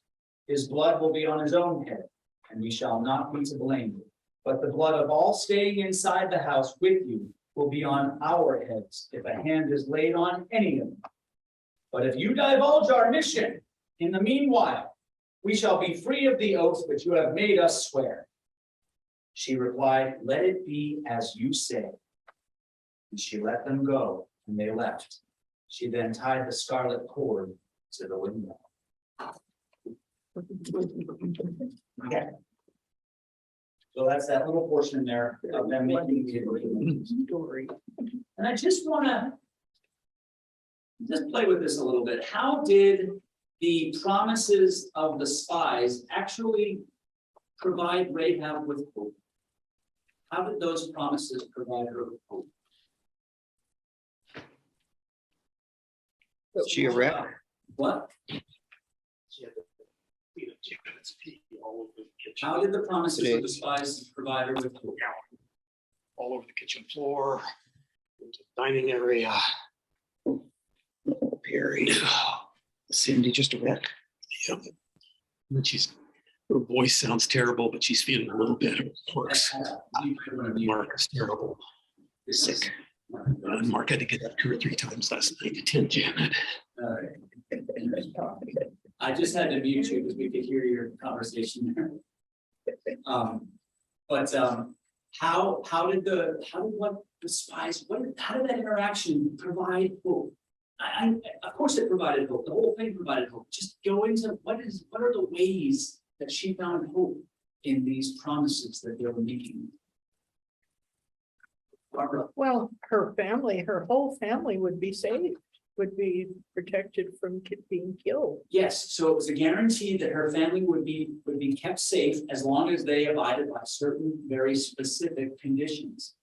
his blood will be on his own head, and we shall not be to blame. But the blood of all staying inside the house with you will be on our heads if a hand is laid on any of them. But if you divulge our mission in the meanwhile, we shall be free of the oath which you have made us swear." She replied, "Let it be as you say." And she let them go, and they left. She then tied the scarlet cord to the window. Okay. So that's that little portion there of them making the agreement. Story. And I just wanna just play with this a little bit. How did the promises of the spies actually provide Rahab with hope? How did those promises provide her with hope? Is she a wreck? What? How did the promises of the spies provide her with hope? All over the kitchen floor, into the dining area. Perry. Cindy, just a wreck. Yep. And her voice sounds terrible, but she's feeling a little better. Mark's terrible. Sick. Mark had to get up 2 or 3 times last night to tend Janet. All right. I just had to mute you because we could hear your conversation there. How did the spies, how did that interaction provide hope? Of course it provided hope. The whole thing provided hope. Just go into what are the ways that she found hope in these promises that they were making? Barbara. Well, her whole family would be saved, would be protected from being killed. Yes, so it was a guarantee that her family would be kept safe as long as they abided by certain very specific conditions.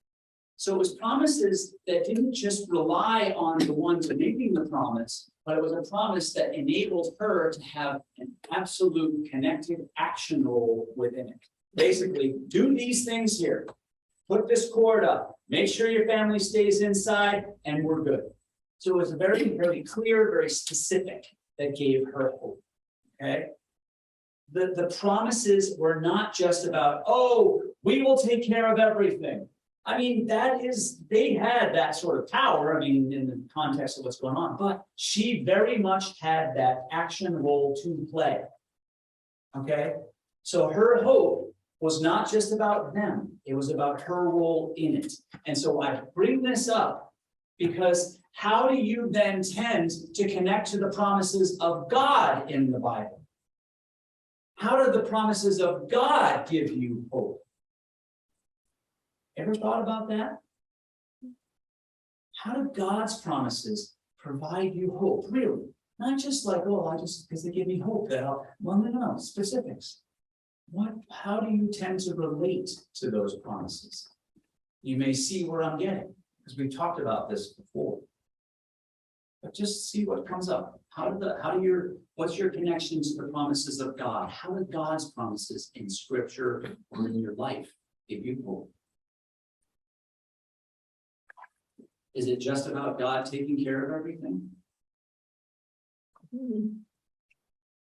So it was promises that didn't just rely on the ones making the promise, but it was a promise that enabled her to have an absolute connected action role within it. Basically, do these things here. Put this cord up, make sure your family stays inside, and we're good. So it was very, very clear, very specific that gave her hope. Okay. The promises were not just about, oh, we will take care of everything. I mean, they had that sort of power, I mean, in the context of what's going on, but she very much had that action role to play. Okay. So her hope was not just about them, it was about her role in it. And so I bring this up because how do you then tend to connect to the promises of God in the Bible? How do the promises of God give you hope? Ever thought about that? How do God's promises provide you hope? Really? Not just like, oh, because they give me hope that no, specifics. How do you tend to relate to those promises? You may see where I'm getting, because we've talked about this before. But just see what comes up. What's your connection to the promises of God? How do God's promises in Scripture or in your life give you hope? Is it just about God taking care of everything?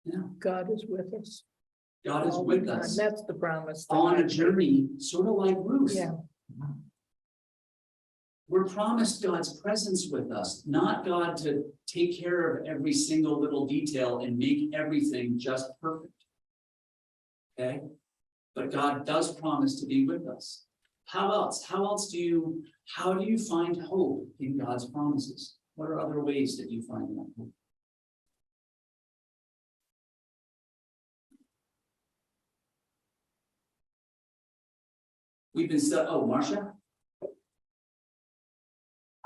Yeah. God is with us. God is with us. That's the promise. On a journey, sort of like Ruth. Yeah. We're promised God's presence with us, not God to take care of every single little detail and make everything just perfect. Okay? But God does promise to be with us. How else? How do you find hope in God's promises? What are other ways that you find that hope? We've been Marcia?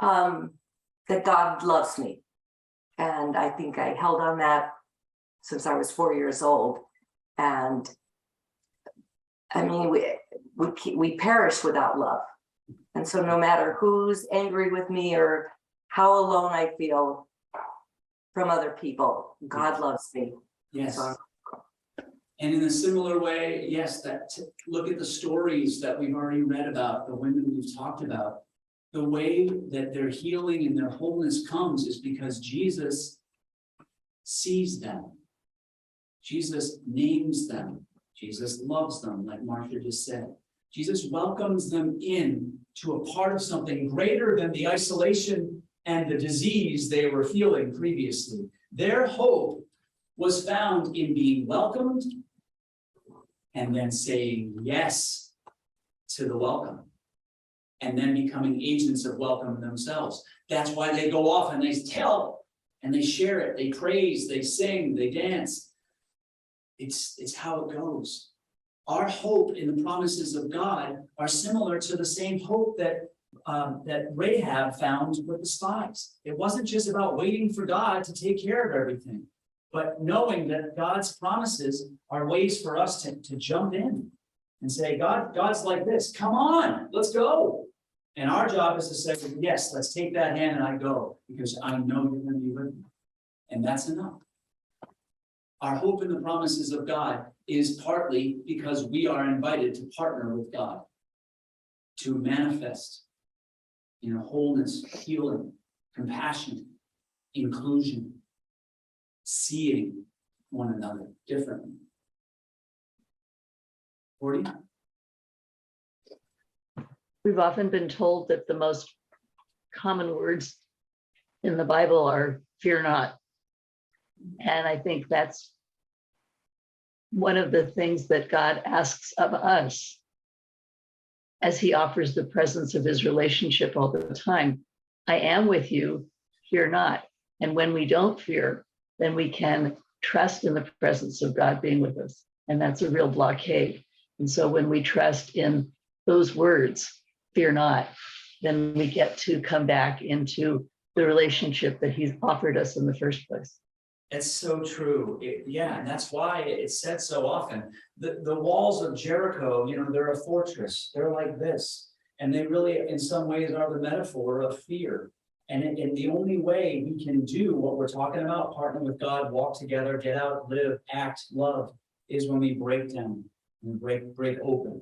That God loves me. And I think I held on that since I was 4 years old. And I mean, we perish without love. And so no matter who's angry with me or how alone I feel from other people, God loves me. Yes. So, and in a similar way, yes, look at the stories that we've already read about, the women we've talked about. The way that their healing and their wholeness comes is because Jesus sees them. Jesus names them. Jesus loves them, like Marcia just said. Jesus welcomes them in to a part of something greater than the isolation and the disease they were feeling previously. Their hope was found in being welcomed and then saying yes to the welcome. And then becoming agents of welcome themselves. That's why they go off and they tell and they share it, they praise, they sing, they dance. It's how it goes. Our hope in the promises of God are similar to the same hope that Rahab found with the spies. It wasn't just about waiting for God to take care of everything, but knowing that God's promises are ways for us to jump in and say, God's like this. Come on, let's go. And our job is to say, yes, let's take that hand and I go, because I know you're going to be with me. And that's enough. Our hope in the promises of God is partly because we are invited to partner with God to manifest, wholeness, healing, compassion, inclusion, seeing one another differently. 40? We've often been told that the most common words in the Bible are fear not. And I think that's one of the things that God asks of us as he offers the presence of his relationship all the time. I am with you, fear not. And when we don't fear, then we can trust in the presence of God being with us. And that's a real blockade. And so when we trust in those words, fear not, then we get to come back into the relationship that he's offered us in the first place. It's so true. And that's why it's said so often. The walls of Jericho, they're a fortress. They're like this. And they really, in some ways, are the metaphor of fear. And the only way we can do what we're talking about, partner with God, walk together, get out, live, act, love, is when we break down and break open.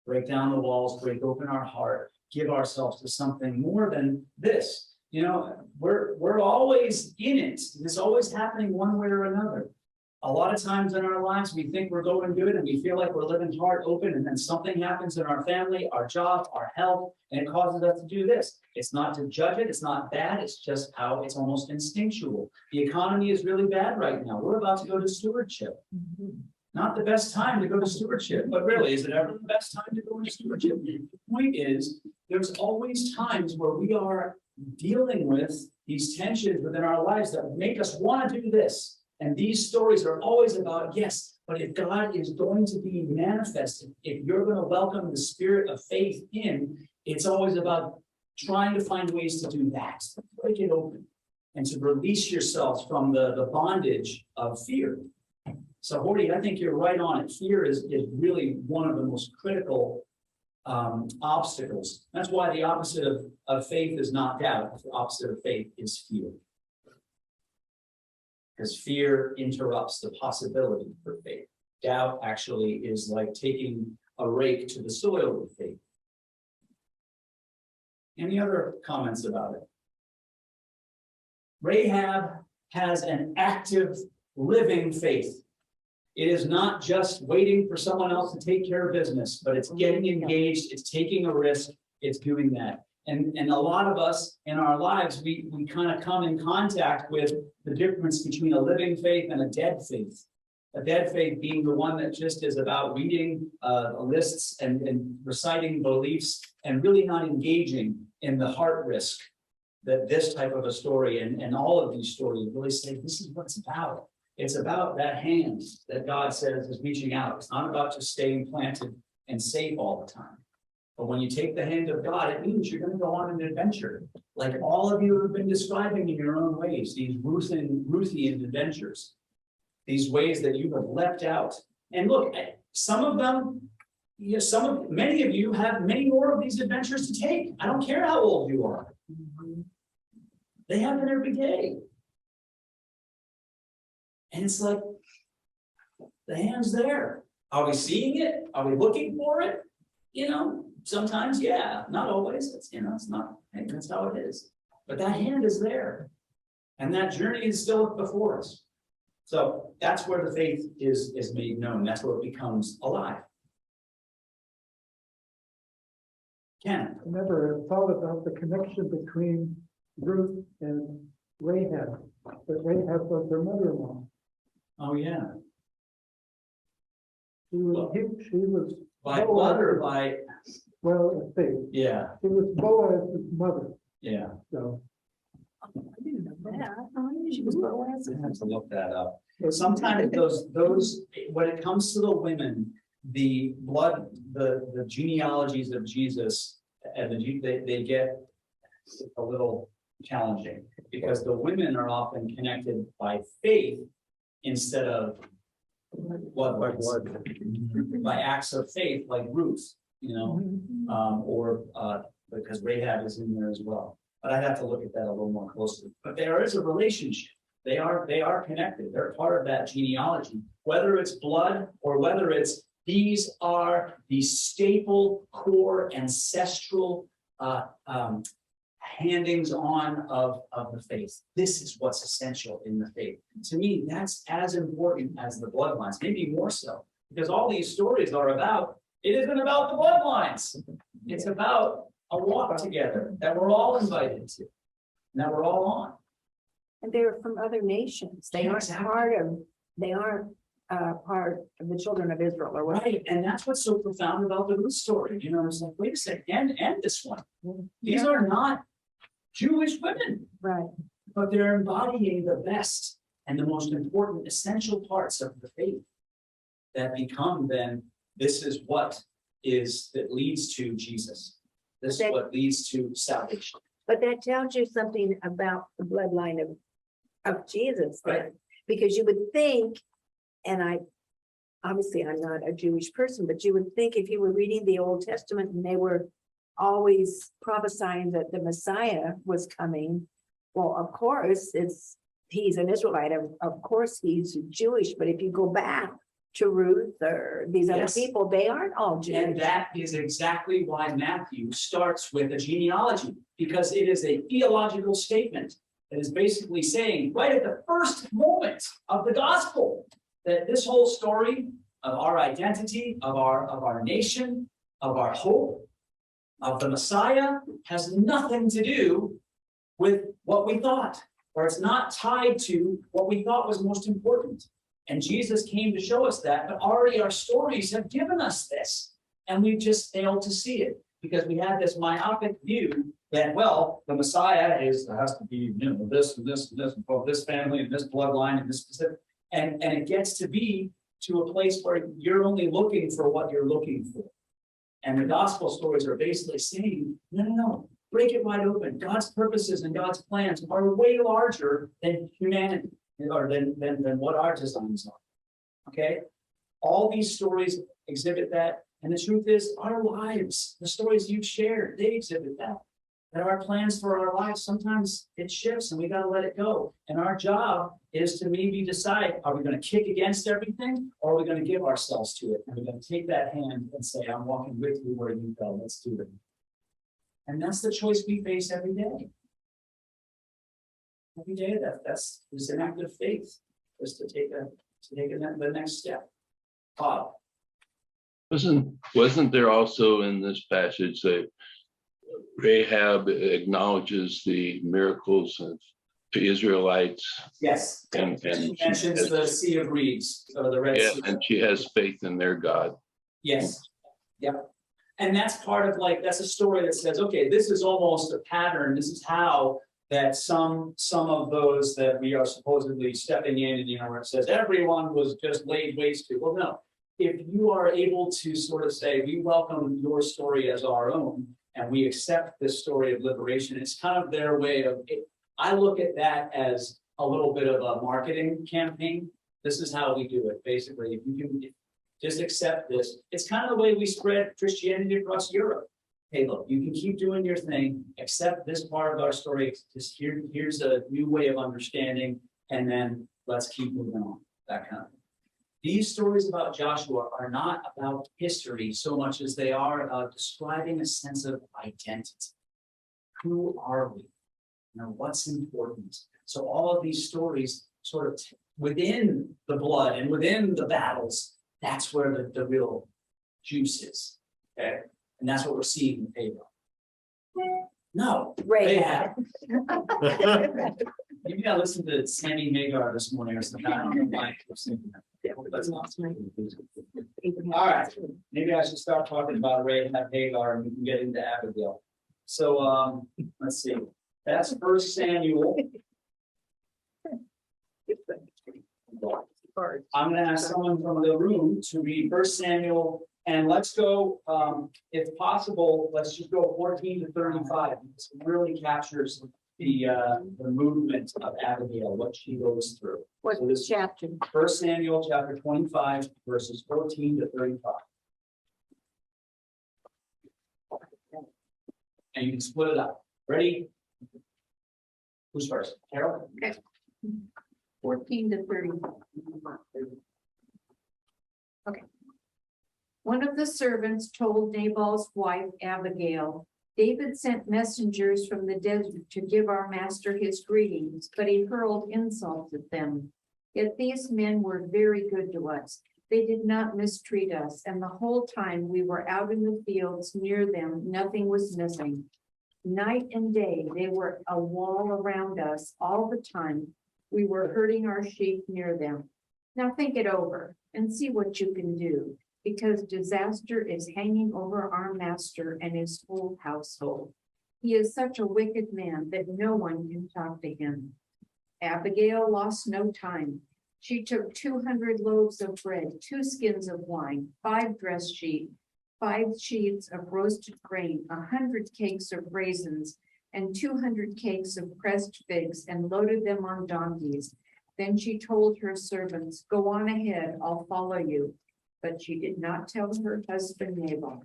Break down the walls, break open our heart, give ourselves to something more than this. We're always in it. It's always happening one way or another. A lot of times in our lives, we think we're going good and we feel like we're living heart open, and then something happens in our family, our job, our health, and it causes us to do this. It's not to judge it. It's not bad. It's just how it's almost instinctual. The economy is really bad right now. We're about to go to stewardship. Not the best time to go to stewardship, but really, is it ever the best time to go into stewardship? The point is, there's always times where we are dealing with these tensions within our lives that make us want to do this. And these stories are always about, yes, but if God is going to be manifested, if you're going to welcome the spirit of faith in, it's always about trying to find ways to do that, to break it open and to release yourselves from the bondage of fear. So, Horty, I think you're right on it. Fear is really one of the most critical obstacles. That's why the opposite of faith is not doubt. The opposite of faith is fear. Because fear interrupts the possibility for faith. Doubt actually is like taking a rake to the soil of faith. Any other comments about it? Rahab has an active, living faith. It is not just waiting for someone else to take care of business, but it's getting engaged, it's taking a risk, it's doing that. And a lot of us in our lives, we kind of come in contact with the difference between a living faith and a dead faith. A dead faith being the one that just is about reading lists and reciting beliefs and really not engaging in the heart risk that this type of a story and all of these stories really say, this is what it's about. It's about that hand that God says is reaching out. It's not about just staying planted and safe all the time. But when you take the hand of God, it means you're going to go on an adventure. Like all of you have been describing in your own ways, these Ruthian adventures, these ways that you have leapt out. And look, some of them, many of you have many more of these adventures to take. I don't care how old you are. They happen every day. And it's like, the hand's there. Are we seeing it? Are we looking for it? Sometimes, yeah, not always. It's not, hey, that's how it is. But that hand is there. And that journey is still before us. So that's where the faith is made known. That's where it becomes alive. Ken? I never thought about the connection between Ruth and Rahab, but Rahab was her mother-in-law. Oh, yeah. She was By blood or by? Well, faith. Yeah. She was Boaz's mother. Yeah. So. I didn't know She was Boaz. I have to look that up. Sometimes those, when it comes to the women, the blood, the genealogies of Jesus and they get a little challenging because the women are often connected by faith instead of bloodlines, by acts of faith, like Ruth, or because Rahab is in there as well. But I'd have to look at that a little more closely. But there is a relationship. They are connected. They're part of that genealogy, whether it's blood or whether it's these are the staple core ancestral handings on of the faith. This is what's essential in the faith. To me, that's as important as the bloodlines, maybe more so, because all these stories are about, it isn't about the bloodlines. It's about a walk together that we're all invited to, and that we're all on. And they're from other nations. They aren't part of the children of Israel or what. Right, and that's what's so profound about the Ruth story. It's like, wait a second, and this one. These are not Jewish women. Right. But they're embodying the best and the most important essential parts of the faith that become then, this is what that leads to Jesus. This is what leads to salvation. But that tells you something about the bloodline of Jesus. Right. Because you would think, and I'm not a Jewish person, but you would think if you were reading the Old Testament and they were always prophesying that the Messiah was coming, well, of course, he's an Israelite, of course he's Jewish, but if you go back to Ruth or these other people, they aren't all Jewish. And that is exactly why Matthew starts with a genealogy, because it is a theological statement that is basically saying, right at the first moment of the gospel, that this whole story of our identity, of our nation, of our hope, of the Messiah has nothing to do with what we thought, or it's not tied to what we thought was most important. And Jesus came to show us that, but already our stories have given us this, and we've just failed to see it because we had this myopic view that, well, the Messiah has to be, this and this and this, and both this family and this bloodline and this specific, and it gets to be to a place where you're only looking for what you're looking for. And the gospel stories are basically saying, no, break it wide open. God's purposes and God's plans are way larger than humanity, or than what our designs are. Okay? All these stories exhibit that. And the truth is, our lives, the stories you've shared, they exhibit that. That our plans for our lives, sometimes it shifts and we got to let it go. And our job is to maybe decide, are we going to kick against everything, or are we going to give ourselves to it? And we're going to take that hand and say, I'm walking with you where you go. Let's do it. And that's the choice we face every day. Every day, that's an act of faith, is to take the next step. Wow. Wasn't there also in this passage that Rahab acknowledges the miracles of the Israelites? Yes. And she mentions the Sea of Reeds, or the Red Sea. And she has faith in their God. Yes. Yep. And that's part of that's a story that says, okay, this is almost a pattern. This is how that some of those that we are supposedly stepping in, and where it says everyone was just laid waste to. Well, no. If you are able to sort of say, we welcome your story as our own, and we accept this story of liberation, it's kind of their way of it. I look at that as a little bit of a marketing campaign. This is how we do it. Basically, if you can just accept this, it's kind of the way we spread Christianity across Europe. Hey, look, you can keep doing your thing, accept this part of our story. Just here's a new way of understanding, and then let's keep moving on. That kind of thing. These stories about Joshua are not about history so much as they are about describing a sense of identity. Who are we? What's important? So all of these stories sort of within the blood and within the battles, that's where the real juice is. Okay? And that's what we're seeing in Abigail. No, Rahab. Maybe I listened to Sammy Hagar this morning or something. I don't know why I was thinking that. All right, maybe I should start talking about Rahab, Hagar, and we can get into Abigail. So let's see. That's 1 Samuel cards. I'm gonna ask someone from the room to read 1 Samuel, and let's go, if possible, let's just go 14 to 35. This really captures the movement of Abigail, what she goes through. What So this chapter? 1 Samuel, chapter 25, verses 14 to 35. And you can split it up. Ready? Who's first? Carol? 14 to 30. Okay. One of the servants told Nabal's wife Abigail, David sent messengers from the desert to give our master his greetings, but he hurled insults at them. Yet these men were very good to us. They did not mistreat us, and the whole time we were out in the fields near them, nothing was missing. Night and day, they were a wall around us all the time. We were herding our sheep near them. Now think it over and see what you can do, because disaster is hanging over our master and his whole household. He is such a wicked man that no one can talk to him. Abigail lost no time. She took 200 loaves of bread, 2 skins of wine, 5 dress sheets, 5 sheets of roasted grain, 100 cakes of raisins, and 200 cakes of pressed figs, and loaded them on donkeys. Then she told her servants, go on ahead, I'll follow you. But she did not tell her husband Nabal.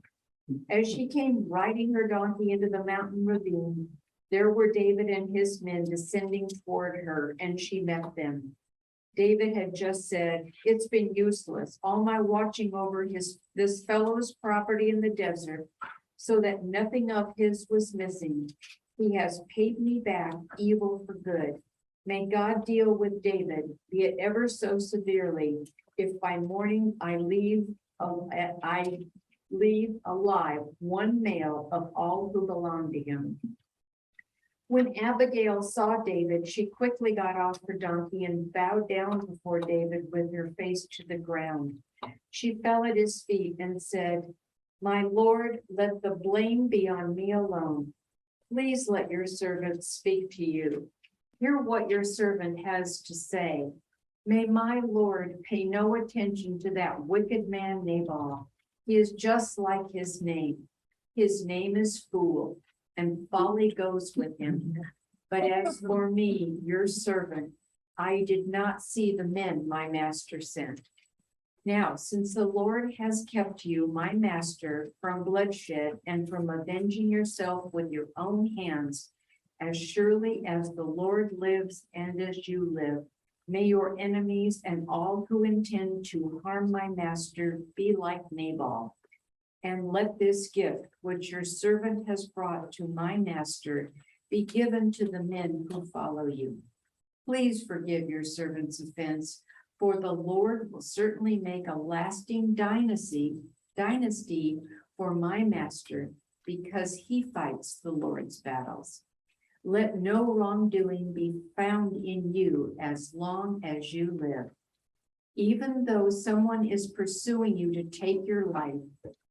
As she came riding her donkey into the mountain ravine, there were David and his men descending toward her, and she met them. David had just said, it's been useless, all my watching over this fellow's property in the desert, so that nothing of his was missing. He has paid me back evil for good. May God deal with David, be it ever so severely, if by morning I leave alive one male of all who belong to him. When Abigail saw David, she quickly got off her donkey and bowed down before David with her face to the ground. She fell at his feet and said, my lord, let the blame be on me alone. Please let your servant speak to you. Hear what your servant has to say. May my lord pay no attention to that wicked man Nabal. He is just like his name. His name is Fool, and folly goes with him. But as for me, your servant, I did not see the men my master sent. Now, since the Lord has kept you, my master, from bloodshed and from avenging yourself with your own hands, as surely as the Lord lives and as you live, may your enemies and all who intend to harm my master be like Nabal. And let this gift which your servant has brought to my master be given to the men who follow you. Please forgive your servant's offense, for the Lord will certainly make a lasting dynasty for my master, because he fights the Lord's battles. Let no wrongdoing be found in you as long as you live. Even though someone is pursuing you to take your life,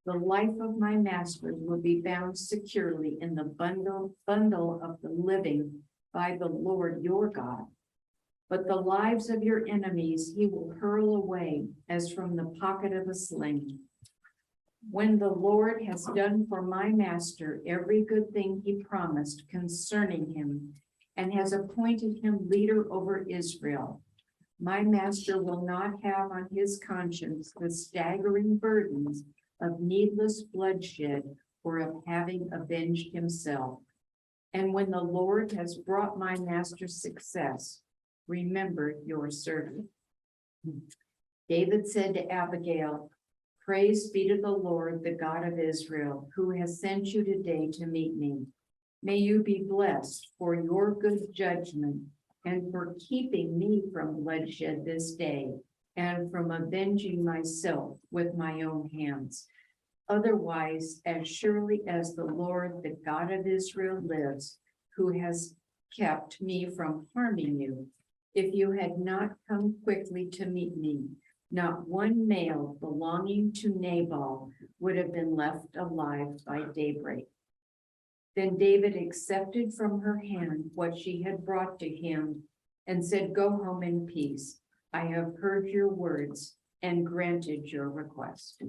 the life of my master will be bound securely in the bundle of the living by the Lord your God. But the lives of your enemies he will hurl away as from the pocket of a sling. When the Lord has done for my master every good thing he promised concerning him, and has appointed him leader over Israel, my master will not have on his conscience the staggering burdens of needless bloodshed or of having avenged himself. And when the Lord has brought my master success, remember your servant. David said to Abigail, praise be to the Lord, the God of Israel, who has sent you today to meet me. May you be blessed for your good judgment and for keeping me from bloodshed this day and from avenging myself with my own hands. Otherwise, as surely as the Lord, the God of Israel lives, who has kept me from harming you, if you had not come quickly to meet me, not one male belonging to Nabal would have been left alive by daybreak. Then David accepted from her hand what she had brought to him and said, go home in peace. I have heard your words and granted your request.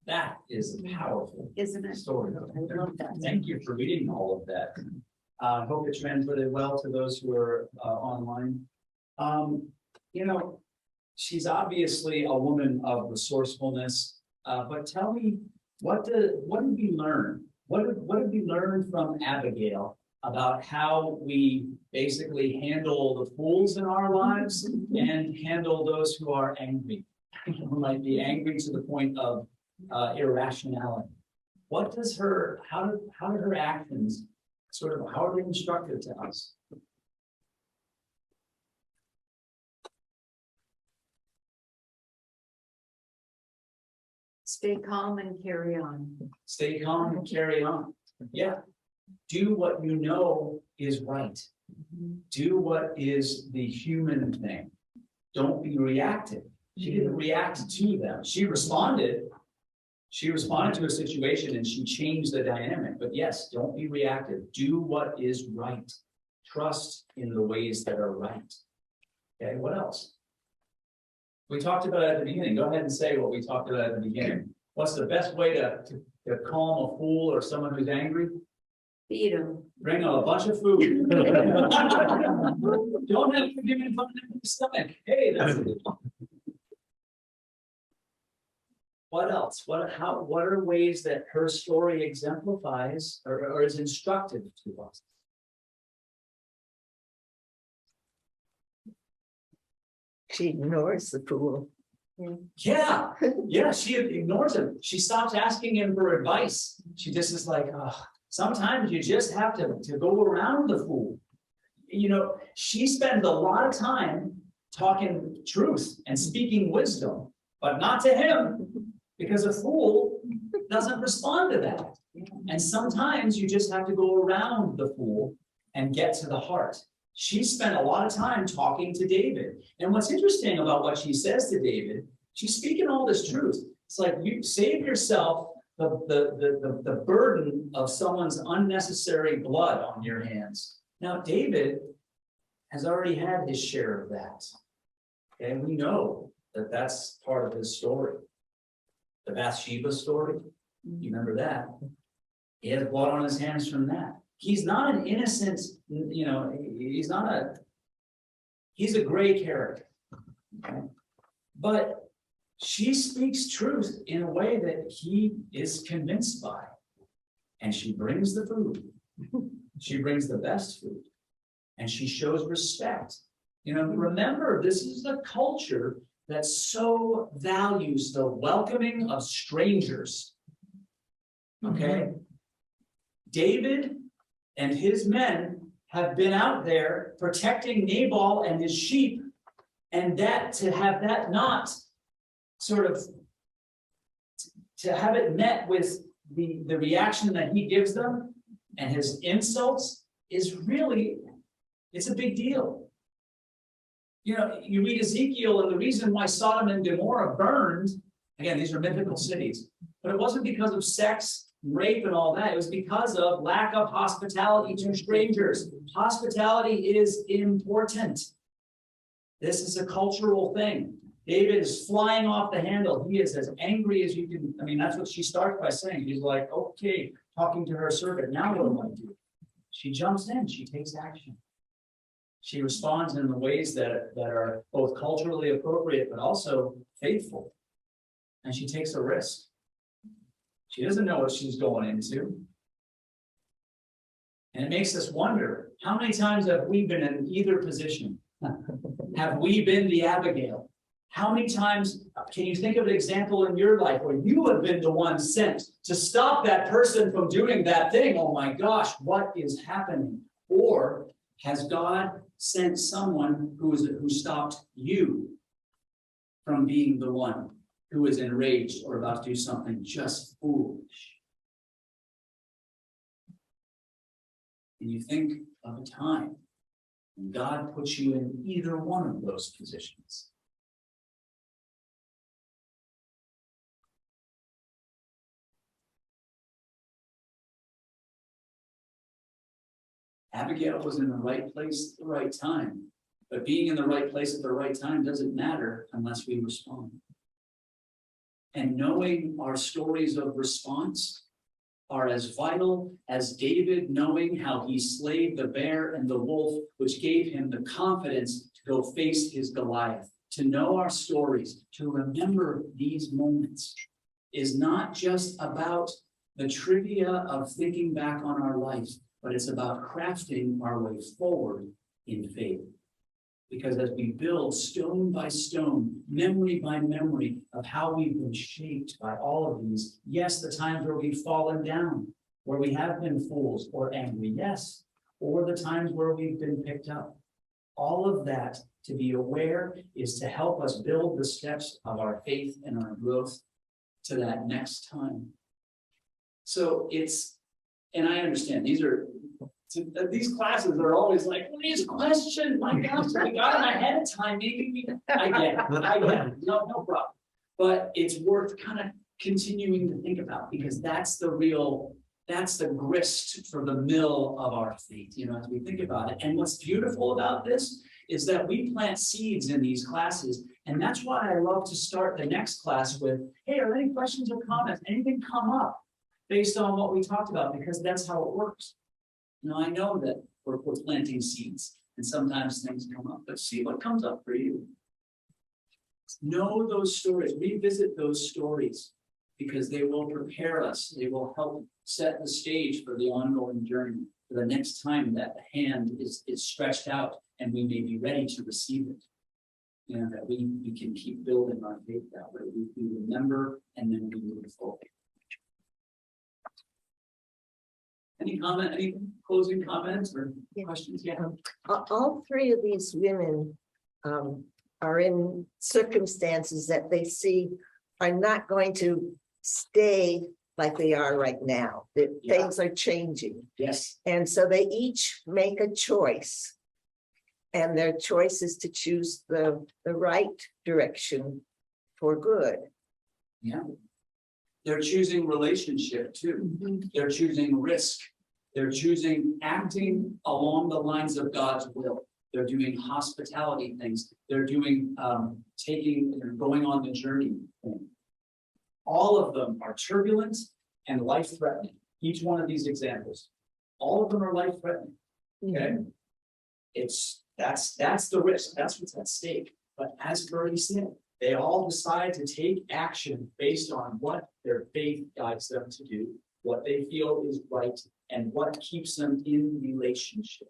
That is a powerful Isn't it? story. I love that. Thank you for reading all of that. Hope it translated well to those who are online. You know, she's obviously a woman of resourcefulness, but tell me, what did we learn? What did we learn from Abigail about how we basically handle the fools in our lives and handle those who are angry, who might be angry to the point of irrationality? What does how did her actions sort of, how are they instructed to us? Stay calm and carry on. Stay calm and carry on. Yeah. Do what you know is right. Do what is the human thing. Don't be reactive. She didn't react to them. She responded. She responded to a situation and she changed the dynamic. But yes, don't be reactive. Do what is right. Trust in the ways that are right. Okay, what else? We talked about it at the beginning. Go ahead and say what we talked about at the beginning. What's the best way to calm a fool or someone who's angry? Feed them. Bring a bunch of food. Don't have to give me fun in the stomach. Hey, that's it. What else? What are ways that her story exemplifies or is instructive to us? She ignores the fool. Yeah, she ignores him. She stops asking him for advice. She just is like, oh, sometimes you just have to go around the fool. You know, she spends a lot of time talking truth and speaking wisdom, but not to him, because a fool doesn't respond to that. And sometimes you just have to go around the fool and get to the heart. She spent a lot of time talking to David. And what's interesting about what she says to David, she's speaking all this truth. It's like, you save yourself the burden of someone's unnecessary blood on your hands. Now, David has already had his share of that. And we know that that's part of his story. The Bathsheba story, you remember that? He has blood on his hands from that. He's not an innocent, you know, he's a gray character. Okay? But she speaks truth in a way that he is convinced by. And she brings the food. She brings the best food. And she shows respect. You know, remember, this is a culture that so values the welcoming of strangers. Okay? David and his men have been out there protecting Nabal and his sheep, and that to have that not sort of to have it met with the reaction that he gives them and his insults is really, it's a big deal. You know, you read Ezekiel, and the reason why Sodom and Gomorrah burned, again, these are mythical cities, but it wasn't because of sex, rape, and all that. It was because of lack of hospitality to strangers. Hospitality is important. This is a cultural thing. David is flying off the handle. He is as angry as you can. I mean, that's what she starts by saying. He's like, okay, talking to her servant. Now what do I do? She jumps in. She takes action. She responds in the ways that are both culturally appropriate, but also faithful. And she takes a risk. She doesn't know what she's going into. And it makes us wonder, how many times have we been in either position? Have we been the Abigail? How many times can you think of an example in your life where you have been the one sent to stop that person from doing that thing? Oh my gosh, what is happening? Or has God sent someone who stopped you from being the one who is enraged or about to do something just foolish? And you think of a time when God puts you in either one of those positions. Abigail was in the right place at the right time. But being in the right place at the right time doesn't matter unless we respond. And knowing our stories of response are as vital as David knowing how he slayed the bear and the wolf, which gave him the confidence to go face his Goliath. To know our stories, to remember these moments, is not just about the trivia of thinking back on our lives, but it's about crafting our way forward in faith. Because as we build stone by stone, memory by memory of how we've been shaped by all of these, yes, the times where we've fallen down, where we have been fools or angry, yes, or the times where we've been picked up. All of that, to be aware, is to help us build the steps of our faith and our growth to that next time. So and I understand these classes are always like, please question, my gosh, I got them ahead of time, maybe I get it, no problem. But it's worth kind of continuing to think about, because that's the grist for the mill of our faith, as we think about it. And what's beautiful about this is that we plant seeds in these classes. And that's why I love to start the next class with, hey, are there any questions or comments? Anything come up based on what we talked about? Because that's how it works. I know that we're planting seeds and sometimes things come up, but see what comes up for you. Know those stories, revisit those stories, because they will prepare us. They will help set the stage for the ongoing journey, for the next time that the hand is stretched out and we may be ready to receive it. That we can keep building our faith that way. We remember and then we move forward. Any closing comments or questions? Yeah. All three of these women are in circumstances that they see are not going to stay like they are right now. That things are changing. Yes. And so they each make a choice. And their choice is to choose the right direction for good. Yeah. They're choosing relationship too. They're choosing risk. They're choosing acting along the lines of God's will. They're doing hospitality things. They're doing going on the journey thing. All of them are turbulent and life-threatening. Each one of these examples, all of them are life-threatening. Okay, that's the risk. That's what's at stake. But as Bernie said, they all decide to take action based on what their faith guides them to do, what they feel is right, and what keeps them in relationship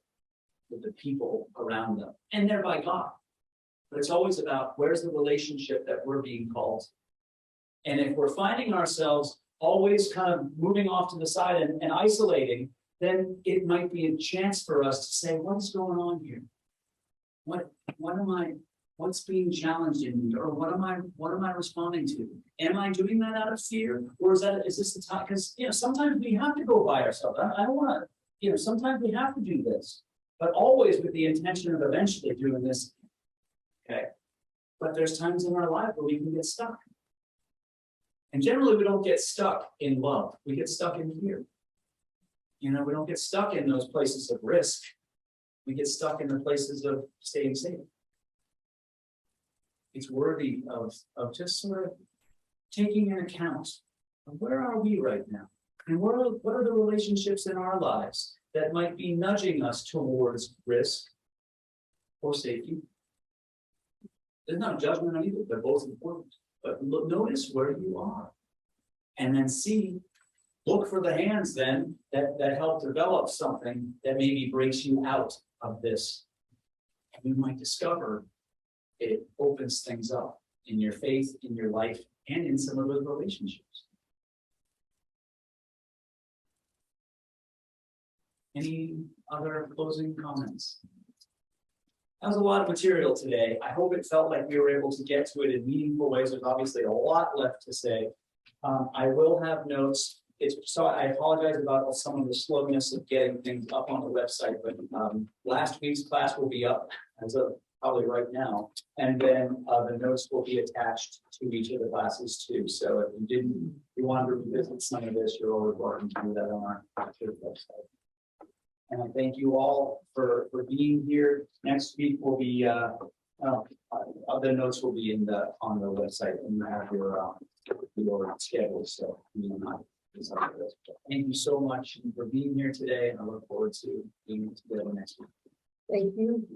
with the people around them, and thereby God. But it's always about where's the relationship that we're being called. And if we're finding ourselves always kind of moving off to the side and isolating, then it might be a chance for us to say, what's going on here? What's being challenged in me, or what am I responding to? Am I doing that out of fear, or is this the time? Because sometimes we have to go by ourselves. I don't want to. Sometimes we have to do this, but always with the intention of eventually doing this. Okay, but there's times in our life where we can get stuck, and generally we don't get stuck in love. We get stuck in fear. We don't get stuck in those places of risk. We get stuck in the places of staying safe. It's worthy of just sort of taking an account of where are we right now? And what are the relationships in our lives that might be nudging us towards risk or safety? There's no judgment on either, they're both important. But notice where you are. And then look for the hands then that help develop something that maybe breaks you out of this. And you might discover it opens things up in your faith, in your life, and in some of those relationships. Any other closing comments? That was a lot of material today. I hope it felt like we were able to get to it in meaningful ways. There's obviously a lot left to say. I will have notes. So I apologize about some of the slowness of getting things up on the website, but last week's class will be up as of probably right now. And then the notes will be attached to each of the classes too. So if you wanted to revisit some of this, you're always welcome to do that on our website. And I thank you all for being here. Next week will be, other notes will be on the website, and you have your schedule, so. Thank you so much for being here today, and I look forward to being together next week. Thank you.